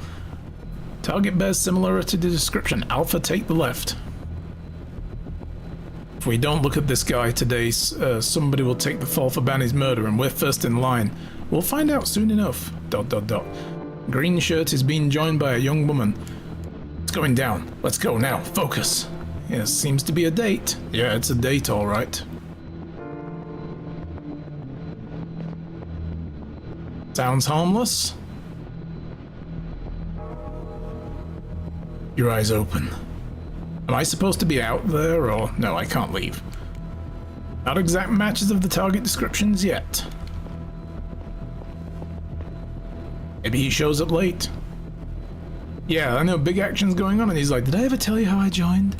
Target bears similar to the description. Alpha, take the left. If we don't look at this guy today, somebody will take the fall for Banny's murder, and we're first in line. We'll find out soon enough. ... Green shirt is being joined by a young woman. It's going down. Let's go now. Focus. Yes, seems to be a date. Yeah, it's a date, all right. Sounds harmless. Your eyes open. Am I supposed to be out there, or no, I can't leave? Not exact matches of the target descriptions yet. Maybe he shows up late. Yeah, I know big action's going on, and he's like, did I ever tell you how I joined?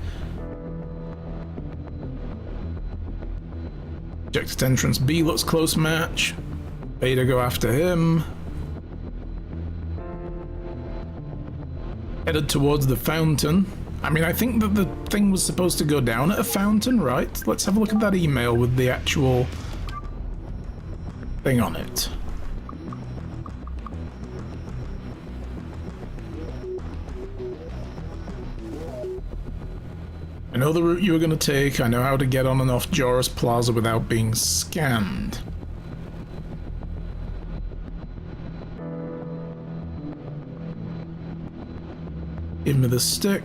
Objective entrance B looks close match. Beta go after him. Headed towards the fountain. I mean, I think that the thing was supposed to go down at a fountain, right? Let's have a look at that email with the actual thing on it. I know the route you were going to take. I know how to get on and off Joris Plaza without being scanned. Give me the stick.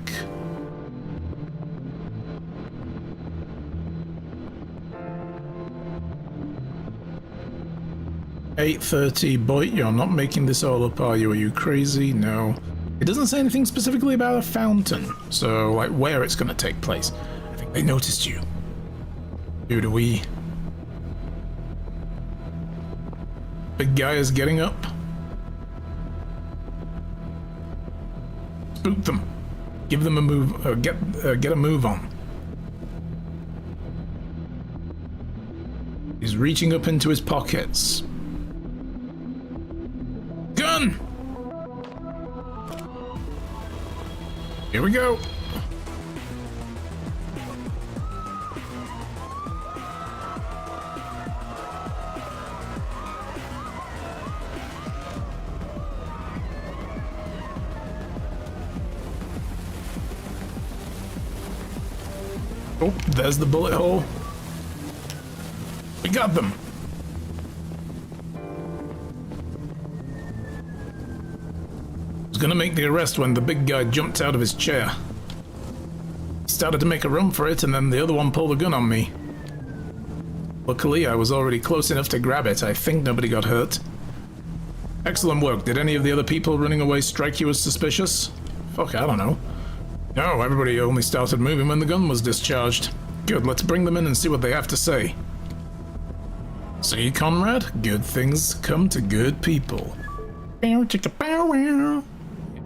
$8:30, boy, you're not making this all up, are you? Are you crazy? No. It doesn't say anything specifically about a fountain, so, like, where it's gonna take place. I think they noticed you. Who do we? Big guy is getting up. Spook them. Give them a move, get a move on. He's reaching up into his pockets. Gun! Here we go. Oh, there's the bullet hole. We got them. Was gonna make the arrest when the big guy jumped out of his chair. He started to make a run for it, and then the other one pulled a gun on me. Luckily, I was already close enough to grab it. I think nobody got hurt. Excellent work. Did any of the other people running away strike you as suspicious? Fuck, I don't know. No, everybody only started moving when the gun was discharged. Good, let's bring them in and see what they have to say. See, Conrad? Good things come to good people.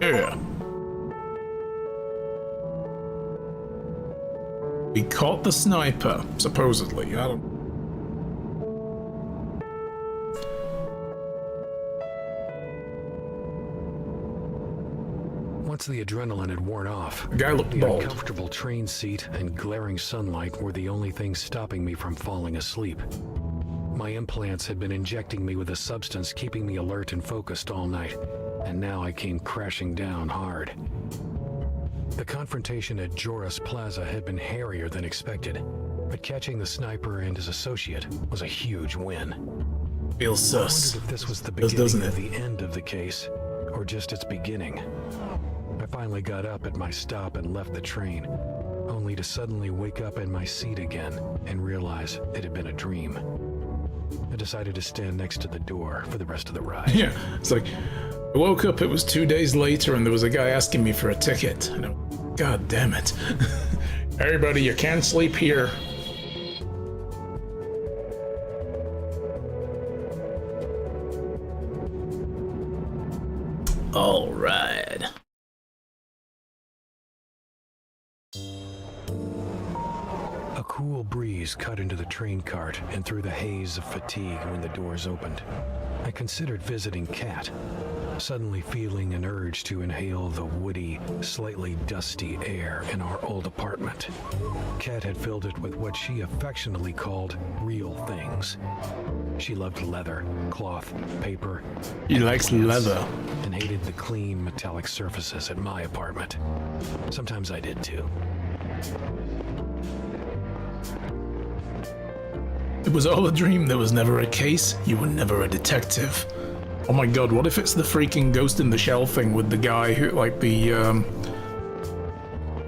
Yeah. We caught the sniper, supposedly. I don't... Once the adrenaline had worn off, The guy looked the bald. uncomfortable train seat and glaring sunlight were the only things stopping me from falling asleep. My implants had been injecting me with a substance keeping me alert and focused all night, and now I came crashing down hard. The confrontation at Joris Plaza had been hairier than expected, but catching the sniper and his associate was a huge win. Feels I wondered sus. if this was the Does, beginning doesn't of it? the end of the case, or just its beginning. I finally got up at my stop and left the train, only to suddenly wake up in my seat again and realize it had been a dream. I decided to stand next to the door for the rest of the ride. Yeah, it's like, I woke up, it was 2 days later, and there was a guy asking me for a ticket. And I'm, God damn it. Everybody, you can't sleep here. All right. A cool breeze cut into the train cart and through the haze of fatigue when the doors opened. I considered visiting Kat, suddenly feeling an urge to inhale the woody, slightly dusty air in our old apartment. Kat had filled it with what she affectionately called real things. She loved leather, cloth, paper. He and likes plants, leather. and hated the clean metallic surfaces at my apartment. Sometimes I did too. It was all a dream. There was never a case. You were never a detective. Oh my god, what if it's the freaking Ghost in the Shell thing with the guy who, like, the, you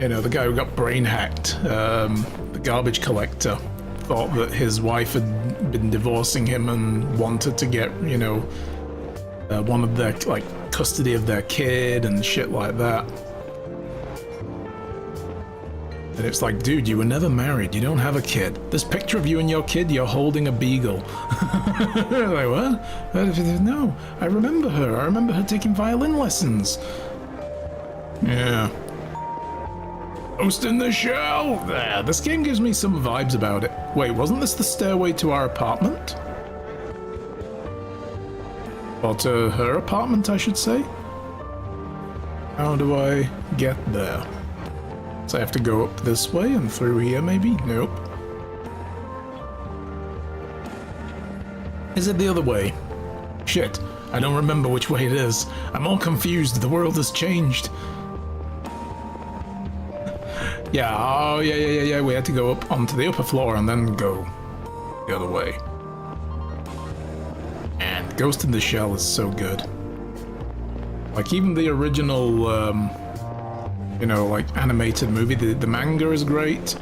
know, the guy who got brain hacked, the garbage collector, thought that his wife had been divorcing him and wanted to get, you know, one of their, like, custody of their kid and shit like that. And it's like, dude, you were never married. You don't have a kid. This picture of you and your kid, you're holding a beagle. Like, what? No, I remember her. I remember her taking violin lessons. Yeah. Ghost in the Shell. There, this game gives me some vibes about it. Wait, wasn't this the stairway to our apartment? Or to her apartment, I should say. How do I get there? So I have to go up this way and through here, maybe? Nope. Is it the other way? Shit, I don't remember which way it is. I'm all confused. The world has changed. Yeah, oh, yeah. We had to go up onto the upper floor and then go the other way. And Ghost in the Shell is so good. Like, even the original, you know, like, animated movie, the manga is great.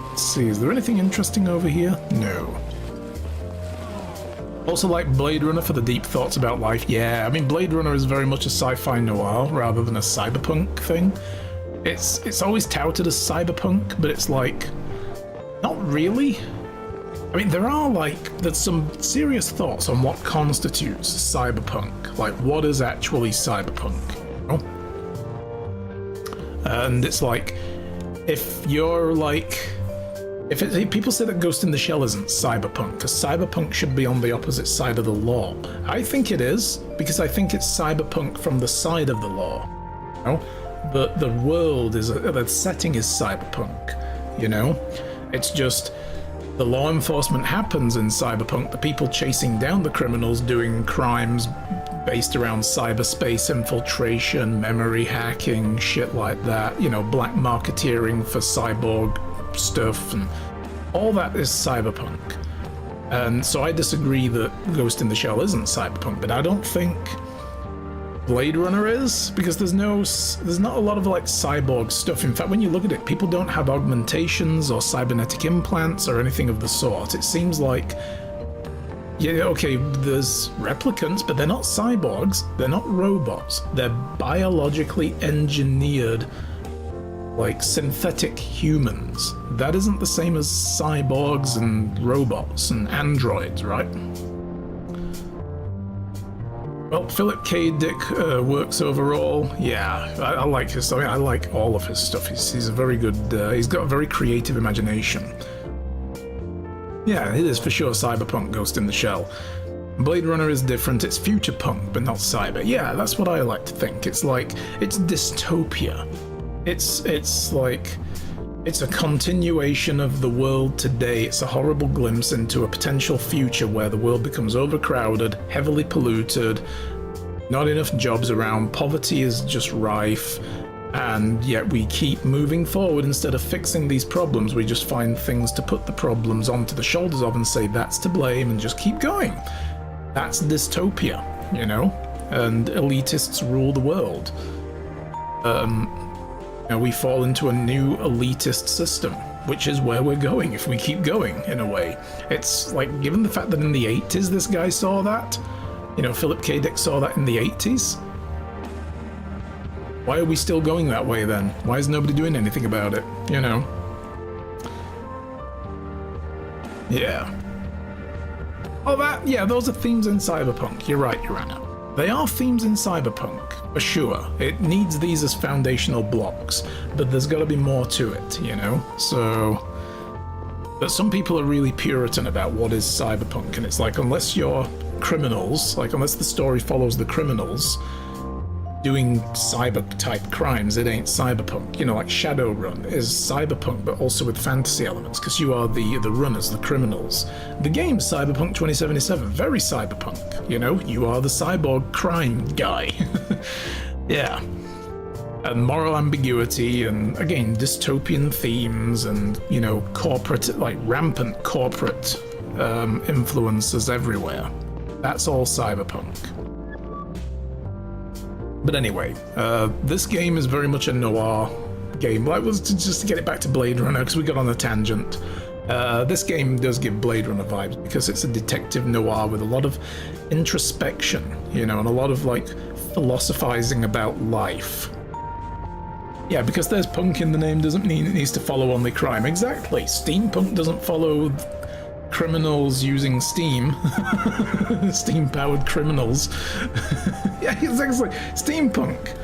Let's see, is there anything interesting over here? No. Also like Blade Runner for the deep thoughts about life. Yeah, I mean, Blade Runner is very much a sci-fi noir rather than a cyberpunk thing. It's always touted as cyberpunk, but it's like, not really. I mean, there's some serious thoughts on what constitutes cyberpunk. Like, what is actually cyberpunk? You know? And it's like, if you're like, if people say that Ghost in the Shell isn't cyberpunk, because cyberpunk should be on the opposite side of the law. I think it is, because I think it's cyberpunk from the side of the law. You know? The world is, the setting is cyberpunk, you know? It's just, the law enforcement happens in cyberpunk, the people chasing down the criminals doing crimes based around cyberspace infiltration, memory hacking, shit like that, you know, black marketeering for cyborg stuff, and all that is cyberpunk. And so I disagree that Ghost in the Shell isn't cyberpunk, but I don't think Blade Runner is, because there's not a lot of like cyborg stuff. In fact, when you look at it, people don't have augmentations or cybernetic implants or anything of the sort. It seems like, yeah, okay, there's replicants, but they're not cyborgs, they're not robots, they're biologically engineered, like, synthetic humans. That isn't the same as cyborgs and robots and androids, right? Well, Philip K. Dick works overall. Yeah, I like his. I mean, I like all of his stuff. He's a very good. He's got a very creative imagination. Yeah, it is for sure cyberpunk Ghost in the Shell. Blade Runner is different. It's future punk, but not cyber. Yeah, that's what I like to think. It's like, it's dystopia. It's like, it's a continuation of the world today. It's a horrible glimpse into a potential future where the world becomes overcrowded, heavily polluted, not enough jobs around, poverty is just rife, and yet we keep moving forward. Instead of fixing these problems, we just find things to put the problems onto the shoulders of and say that's to blame and just keep going. That's dystopia, you know? And elitists rule the world. We fall into a new elitist system, which is where we're going if we keep going, in a way. It's like, given the fact that in the 80s this guy saw that, you know, Philip K. Dick saw that in the 80s, why are we still going that way then? Why is nobody doing anything about it, you know? Yeah. Oh, yeah, those are themes in Cyberpunk. You're right, Joanna. They are themes in Cyberpunk, for sure. It needs these as foundational blocks, but there's got to be more to it, you know? So, but some people are really Puritan about what is Cyberpunk, and it's like, unless you're criminals, like unless the story follows the criminals doing cyber-type crimes, it ain't Cyberpunk. You know, like Shadowrun is Cyberpunk, but also with fantasy elements, because you are the runners, the criminals. The game's Cyberpunk 2077, very Cyberpunk, you know? You are the cyborg crime guy. Yeah. And moral ambiguity, and again, dystopian themes, and, you know, corporate, like rampant corporate influences everywhere. That's all Cyberpunk. But anyway, this game is very much a noir game. Like, just to get it back to Blade Runner, because we got on a tangent. This game does give Blade Runner vibes, because it's a detective noir with a lot of introspection, you know, and a lot of, like, philosophizing about life. Yeah, because there's punk in the name doesn't mean it needs to follow only crime. Exactly. Steampunk doesn't follow criminals using steam. Steam-powered criminals. Yeah, exactly. Steampunk.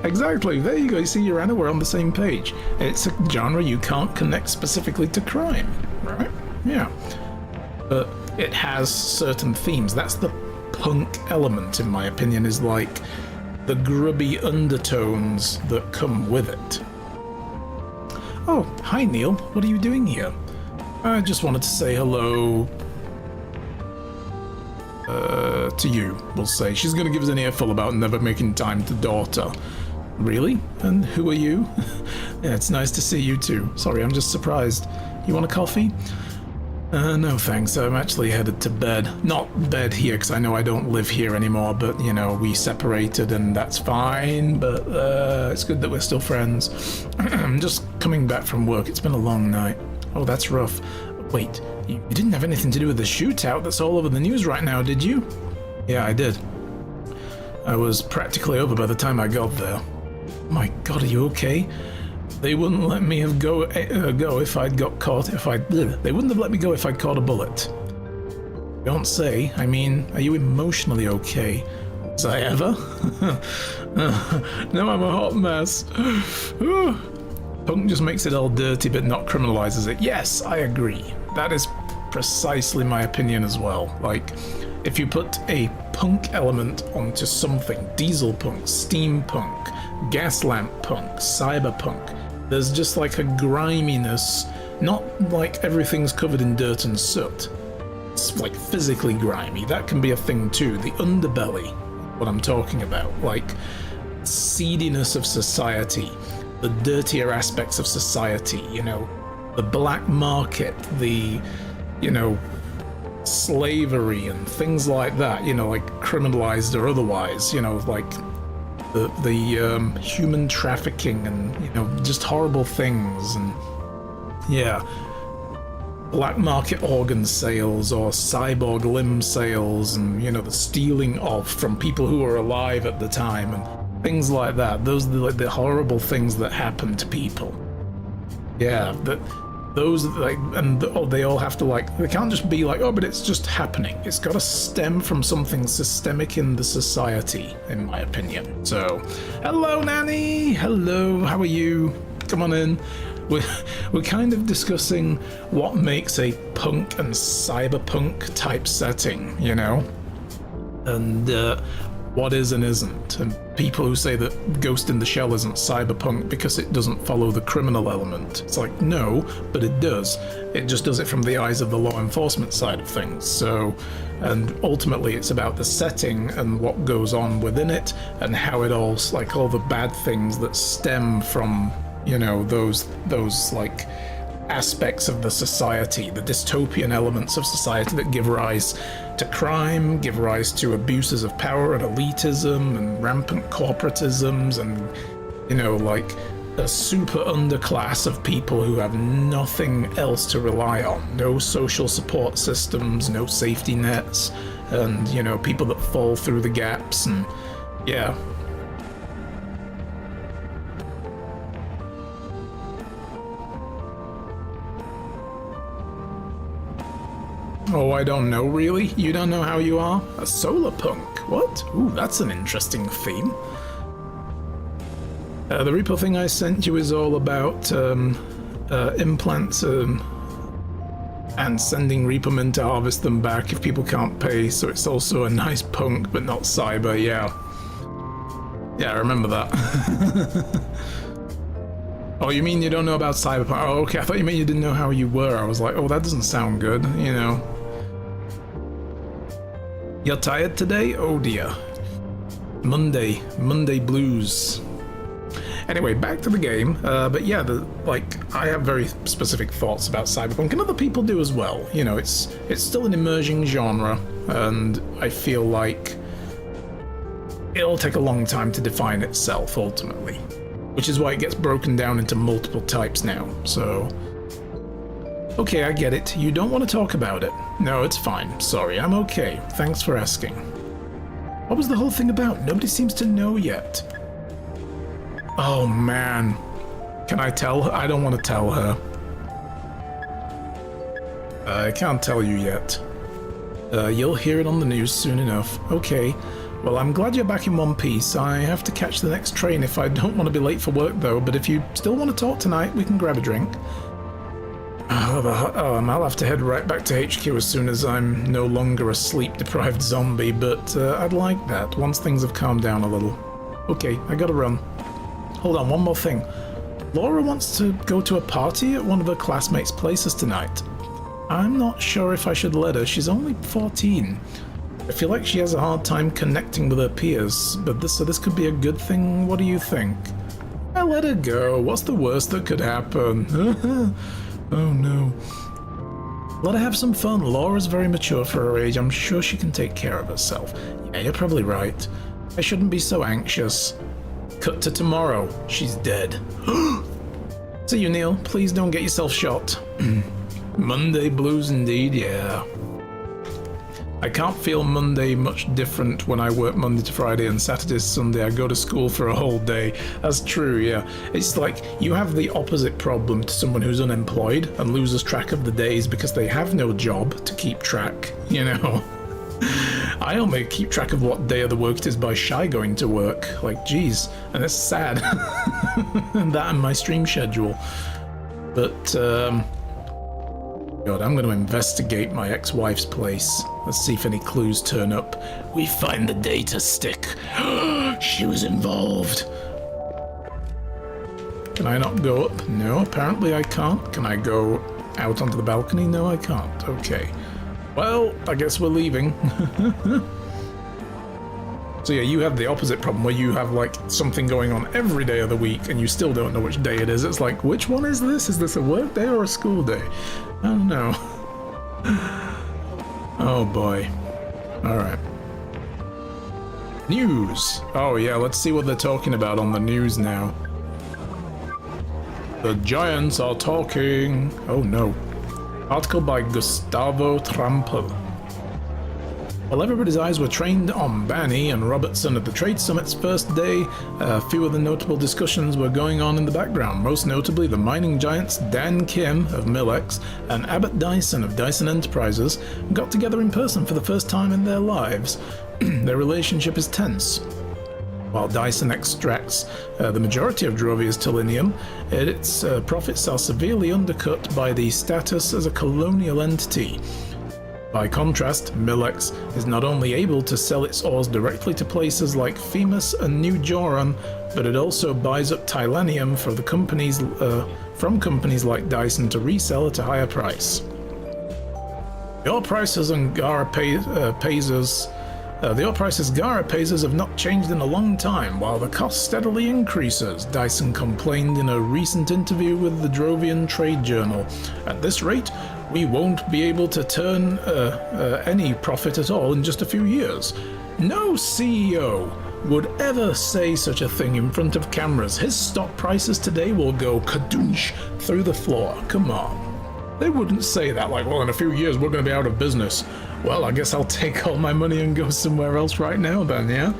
Exactly. There you go. You see, Joanna, we're on the same page. It's a genre you can't connect specifically to crime, right? yeah. But it has certain themes. That's the punk element, in my opinion, is like the grubby undertones that come with it. Oh, hi Neil, what are you doing here? I just wanted to say hello to you, we'll say. She's gonna give us an earful about never making time to daughter. Really? And who are you? Yeah, it's nice to see you too. Sorry, I'm just surprised. You want a coffee? No thanks, I'm actually headed to bed. Not bed here, because I know I don't live here anymore, but, you know, we separated and that's fine, but it's good that we're still friends. I'm just coming back from work, it's been a long night. Oh, that's rough. Wait, you didn't have anything to do with the shootout that's all over the news right now, did you? Yeah, I did. I was practically over by the time I got there. Oh my god, are you okay? They wouldn't let me have go if I'd got caught. They wouldn't have let me go if I'd caught a bullet. Don't say. I mean, are you emotionally okay? Was I ever? Now I'm a hot mess. Punk just makes it all dirty, but not criminalizes it. Yes, I agree. That is precisely my opinion as well. Like, if you put a punk element onto something, diesel punk, steampunk, gas lamp punk, cyberpunk, there's just like a griminess, not like everything's covered in dirt and soot. It's like physically grimy. That can be a thing too. The underbelly, what I'm talking about, like seediness of society, the dirtier aspects of society, you know, the black market, the, you know, slavery and things like that, you know, like criminalized or otherwise, you know, like the human trafficking and, you know, just horrible things. And yeah, black market organ sales or cyborg limb sales, and, you know, the stealing of from people who were alive at the time and things like that. Those are like the horrible things that happen to people. Yeah, that those, like, and they all have to, like, they can't just be like, oh, but it's just happening. It's got to stem from something systemic in the society, in my opinion. So, hello, Nanny. Hello, how are you? Come on in. We're kind of discussing what makes a punk and cyberpunk type setting, you know, and what is and isn't. And people who say that Ghost in the Shell isn't cyberpunk because it doesn't follow the criminal element. It's like, no, but it does. It just does it from the eyes of the law enforcement side of things. So, and ultimately it's about the setting and what goes on within it and how it all, like all the bad things that stem from, you know, those like aspects of the society, the dystopian elements of society that give rise to crime, give rise to abuses of power and elitism and rampant corporatisms and, you know, like a super underclass of people who have nothing else to rely on. No social support systems, no safety nets, and, you know, people that fall through the gaps. And yeah. Oh, I don't know, really? You don't know how you are? A solar punk? What? Ooh, that's an interesting theme. The repo thing I sent you is all about implants and sending repo men to harvest them back if people can't pay, so it's also a nice punk, but not cyber, yeah. Yeah, I remember that. Oh, you mean you don't know about cyberpunk? Oh, okay, I thought you meant you didn't know how you were. I was like, oh, that doesn't sound good, you know. You're tired today? Oh dear. Monday blues. Anyway, back to the game. But yeah, I have very specific thoughts about cyberpunk, and other people do as well. You know, it's still an emerging genre, and I feel like it'll take a long time to define itself ultimately, which is why it gets broken down into multiple types now. So, okay, I get it. You don't want to talk about it. No, it's fine. Sorry, I'm okay. Thanks for asking. What was the whole thing about? Nobody seems to know yet. Oh man. Can I tell her? I don't want to tell her. I can't tell you yet. You'll hear it on the news soon enough. Okay. Well, I'm glad you're back in one piece. I have to catch the next train if I don't want to be late for work though, but if you still want to talk tonight, we can grab a drink. I'll have to head right back to HQ as soon as I'm no longer a sleep-deprived zombie, but I'd like that once things have calmed down a little. Okay, I gotta run. Hold on, one more thing. Laura wants to go to a party at one of her classmates' places tonight. I'm not sure if I should let her. She's only 14. I feel like she has a hard time connecting with her peers, but this could be a good thing. What do you think? I'll let her go. What's the worst that could happen? Oh no. Let her have some fun. Laura's very mature for her age. I'm sure she can take care of herself. Yeah, you're probably right. I shouldn't be so anxious. Cut to tomorrow. She's dead. See you, Neil. Please don't get yourself shot. Monday blues indeed, yeah. I can't feel Monday much different when I work Monday to Friday, and Saturday to Sunday I go to school for a whole day. That's true, yeah. It's like you have the opposite problem to someone who's unemployed and loses track of the days because they have no job to keep track, you know. I only keep track of what day of the work it is by Shy going to work. Like, geez, and it's sad. And that and my stream schedule. But, God, I'm going to investigate my ex-wife's place. Let's see if any clues turn up. We find the data stick. She was involved. Can I not go up? No, apparently I can't. Can I go out onto the balcony? No, I can't. Okay. Well, I guess we're leaving. So yeah, you have the opposite problem where you have like something going on every day of the week and you still don't know which day it is. It's like, which one is this? Is this a work day or a school day? I don't know. Oh boy. Alright. News. Oh yeah, let's see what they're talking about on the news now. The giants are talking. Oh no. Article by Gustavo Trampel. While everybody's eyes were trained on Banny and Robertson at the Trade Summit's first day, a few of the notable discussions were going on in the background, most notably the mining giants Dan Kim of Millex and Abbott Dyson of Dyson Enterprises got together in person for the first time in their lives. Their relationship is tense. While Dyson extracts the majority of Drovia's tellinium, its profits are severely undercut by the status as a colonial entity. By contrast, Millex is not only able to sell its ores directly to places like Femus and New Joran, but it also buys up Tylanium for the companies, from companies like Dyson to resell at a higher price. The ore prices Gara pays us have not changed in a long time, while the cost steadily increases, Dyson complained in a recent interview with the Drovian Trade Journal. At this rate, we won't be able to turn any profit at all in just a few years. No CEO would ever say such a thing in front of cameras. His stock prices today will go kadoonsh through the floor. Come on. They wouldn't say that like, well, in a few years we're going to be out of business. Well, I guess I'll take all my money and go somewhere else right now then, yeah?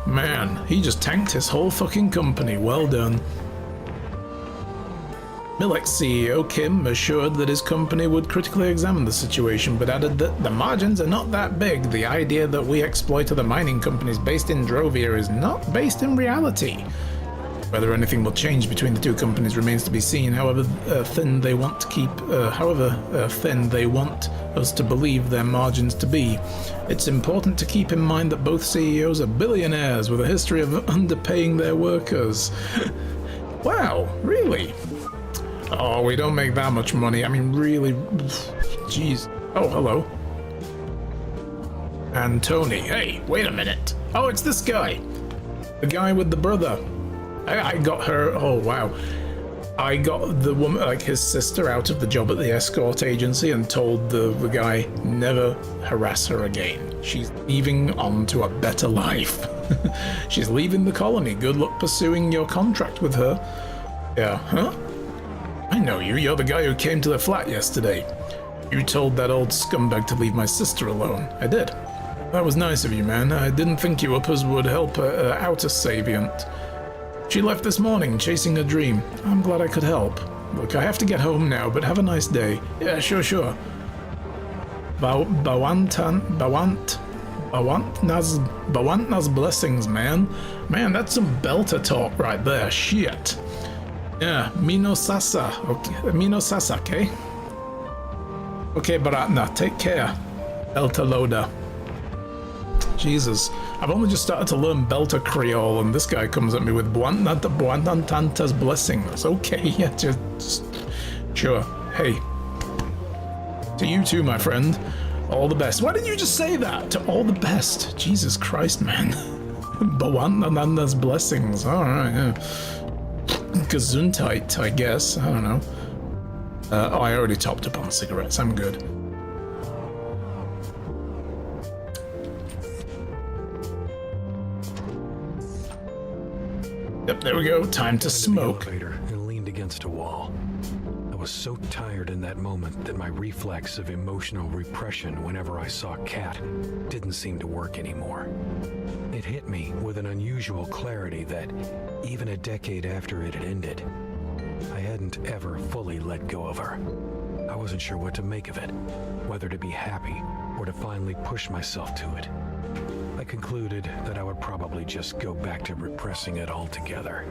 Man, he just tanked his whole fucking company. Well done. Millex CEO Kim assured that his company would critically examine the situation, but added that the margins are not that big. The idea that we exploit other mining companies based in Drovia is not based in reality. Whether anything will change between the two companies remains to be seen, however thin they want us to believe their margins to be. It's important to keep in mind that both CEOs are billionaires with a history of underpaying their workers. Wow, really? Oh, we don't make that much money. I mean, really, jeez. Oh, hello. And Tony. Hey, wait a minute. Oh, it's this guy. The guy with the brother. I got her. Oh, wow. I got the woman, like his sister, out of the job at the escort agency and told the guy never harass her again. She's leaving on to a better life. She's leaving the colony. Good luck pursuing your contract with her. Yeah, huh? I know you. You're the guy who came to the flat yesterday. You told that old scumbag to leave my sister alone. I did. That was nice of you, man. I didn't think you uppers would help her out a Saviant. She left this morning, chasing a dream. I'm glad I could help. Look, I have to get home now, but have a nice day. Yeah, sure. Bawantna's blessings, man. Man, that's some belter talk right there. Shit. Yeah, Mino Sasa. Okay, Mino Sasake. Okay, Baratna, take care. Belta Loda. Jesus, I've only just started to learn Belta Creole, and this guy comes at me with Buantantanta's blessings. Okay, yeah, just sure. Hey, to you too, my friend. All the best. Why didn't you just say that? To all the best. Jesus Christ, man. Buantantanta's blessings. All right, yeah. Gesundheit, I guess. I don't know. Oh, I already topped up on cigarettes. I'm good. Yep, there we go. Time to smoke. And leaned against a wall. I was so tired in that moment that my reflex of emotional repression whenever I saw Kat didn't seem to work anymore. It hit me with an unusual clarity that, even a decade after it had ended, I hadn't ever fully let go of her. I wasn't sure what to make of it, whether to be happy or to finally push myself to it. I concluded that I would probably just go back to repressing it altogether.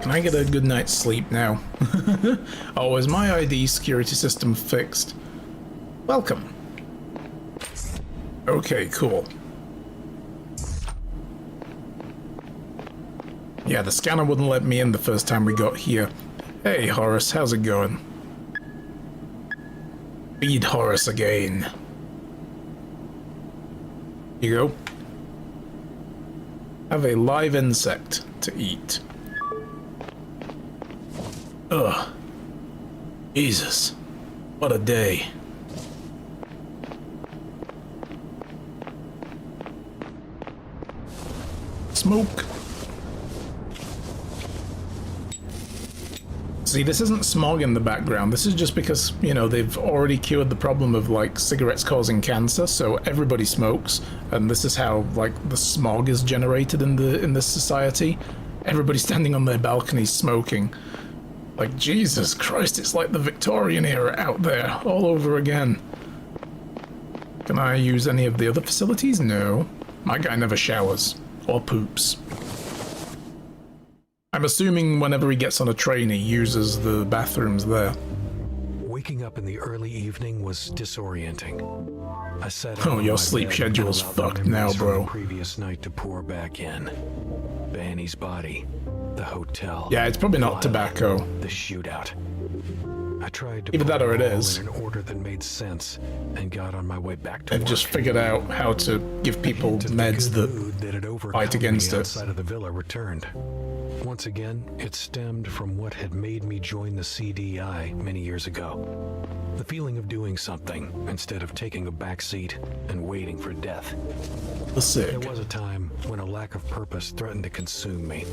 Can I get a good night's sleep now? Oh, is my ID security system fixed? Welcome. Okay, cool. Yeah, the scanner wouldn't let me in the first time we got here. Hey, Horace, how's it going? Feed Horace again. Here you go. Have a live insect to eat. Ugh. Jesus. What a day. Smoke. See, this isn't smog in the background. This is just because, you know, they've already cured the problem of, like, cigarettes causing cancer, so everybody smokes, and this is how, like, the smog is generated in this society. Everybody standing on their balconies smoking. Like, Jesus Christ, it's like the Victorian era out there, all over again. Can I use any of the other facilities? No. My guy never showers. Or poops. I'm assuming whenever he gets on a train, he uses the bathrooms there. Waking up in the early evening was disorienting. I sat Oh, your sleep schedule's fucked now, bro. The previous night to pour back in. Banny's body, the hotel. Yeah, it's probably not tobacco. The shootout. I tried to Either that or it put all is. in an order that made sense and got on my way back to They've work. just figured out how to give people meds that had overcome fight against me it. outside of the villa returned. Once again, it stemmed from what had made me join the CDI many years ago. The feeling of doing something instead of taking a back seat and waiting for death. The sick. There was a time when a lack of purpose threatened to consume me,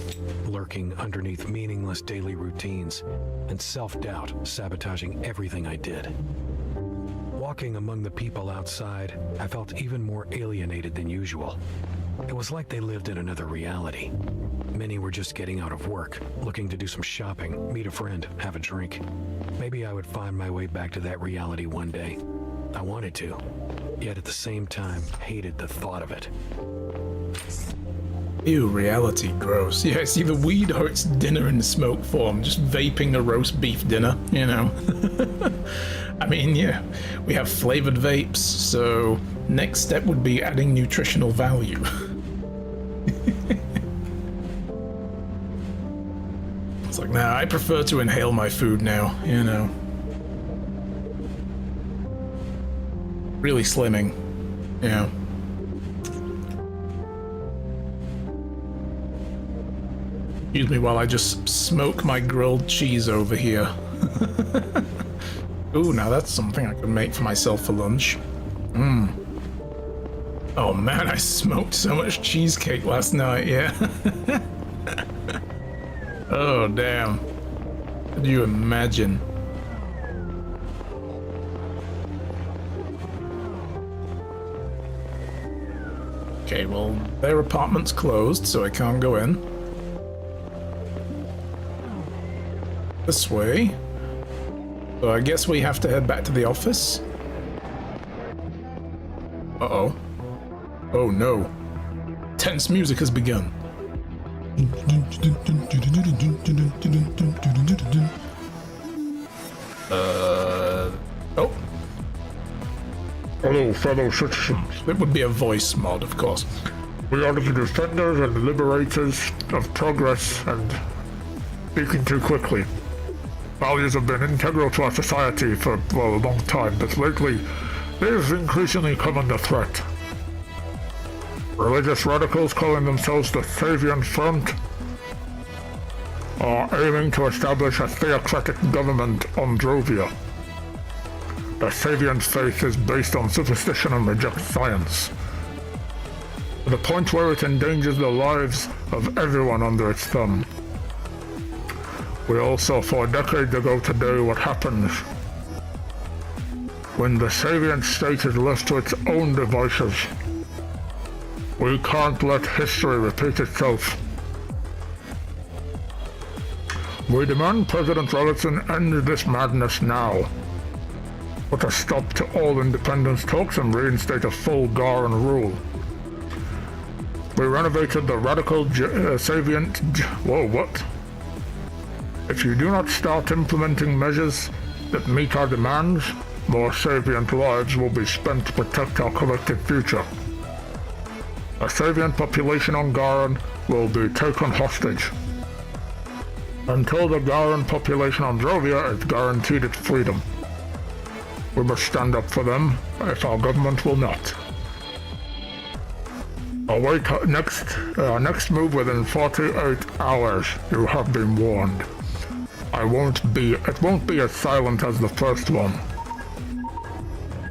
lurking underneath meaningless daily routines and self-doubt sabotaging everything I did. Walking among the people outside, I felt even more alienated than usual. It was like they lived in another reality. Many were just getting out of work, looking to do some shopping, meet a friend, have a drink. Maybe I would find my way back to that reality one day. I wanted to, yet at the same time hated the thought of it. Ew, reality, gross. Yeah, see, the weed hurts dinner in smoke form, just vaping a roast beef dinner, you know. I mean, yeah, we have flavored vapes, so next step would be adding nutritional value. It's like, nah, I prefer to inhale my food now, you know. Really slimming, yeah. Excuse me while I just smoke my grilled cheese over here. Ooh, now that's something I can make for myself for lunch. Oh man, I smoked so much cheesecake last night, yeah. Oh, damn. Could you imagine? Okay, well, their apartment's closed, so I can't go in. This way. So I guess we have to head back to the office. Uh-oh. Oh no. Tense music has begun. Oh. Hello, fellow citizens. It would be a voice mod, of course. We are the defenders and liberators of progress and speaking too quickly. Values have been integral to our society for, well, a long time, but lately they've increasingly come under threat. Religious radicals calling themselves the Savian Front are aiming to establish a theocratic government on Drovia. The Savian faith is based on superstition and rejects science, to the point where it endangers the lives of everyone under its thumb. We also fought decades ago today what happens when the Savian state is left to its own devices. We can't let history repeat itself. We demand President Robertson end this madness now. Put a stop to all independence talks and reinstate a full Garan rule. We renovated the radical Savient... Whoa, what? If you do not start implementing measures that meet our demands, more Savient lives will be spent to protect our collective future. The Savient population on Garan will be taken hostage. Until the Garan population on Drovia is guaranteed its freedom. We must stand up for them, if our government will not. Await our next move within 48 hours. You have been warned. It won't be as silent as the first one.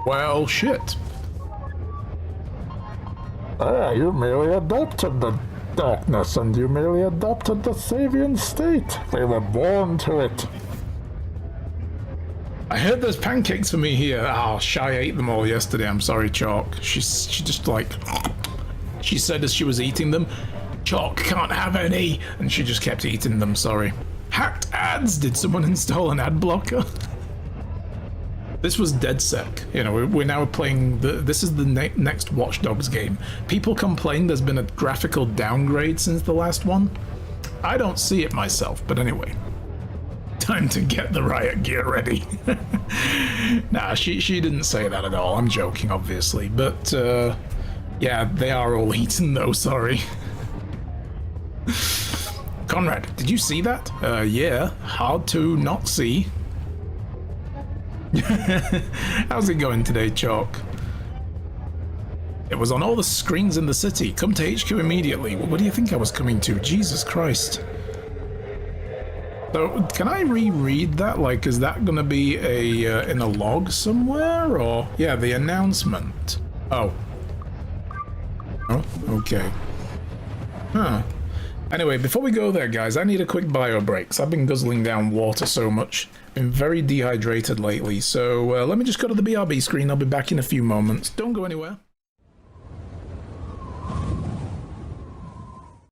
Well, shit. You merely adopted the darkness, and you merely adopted the Savian state. We were born to it. I heard there's pancakes for me here. Oh, Shy ate them all yesterday. I'm sorry, Chalk. She just like... She said as she was eating them, Chalk can't have any. And she just kept eating them, sorry. Hacked ads! Did someone install an ad blocker? This was DedSec. You know, we're now playing this is the next Watch Dogs game. People complain there's been a graphical downgrade since the last one. I don't see it myself, but anyway. Time to get the riot gear ready. Nah, she didn't say that at all. I'm joking, obviously. But, yeah, they are all eaten though, sorry. Conrad, did you see that? Yeah, hard to not see. How's it going today, Chalk? It was on all the screens in the city. Come to HQ immediately. What do you think I was coming to? Jesus Christ. So, can I reread that? Like, is that gonna be a in a log somewhere, or yeah, the announcement? Oh. Oh, okay. Huh. Anyway, before we go there, guys, I need a quick bio break. So I've been guzzling down water so much. Been very dehydrated lately. So let me just go to the BRB screen. I'll be back in a few moments. Don't go anywhere.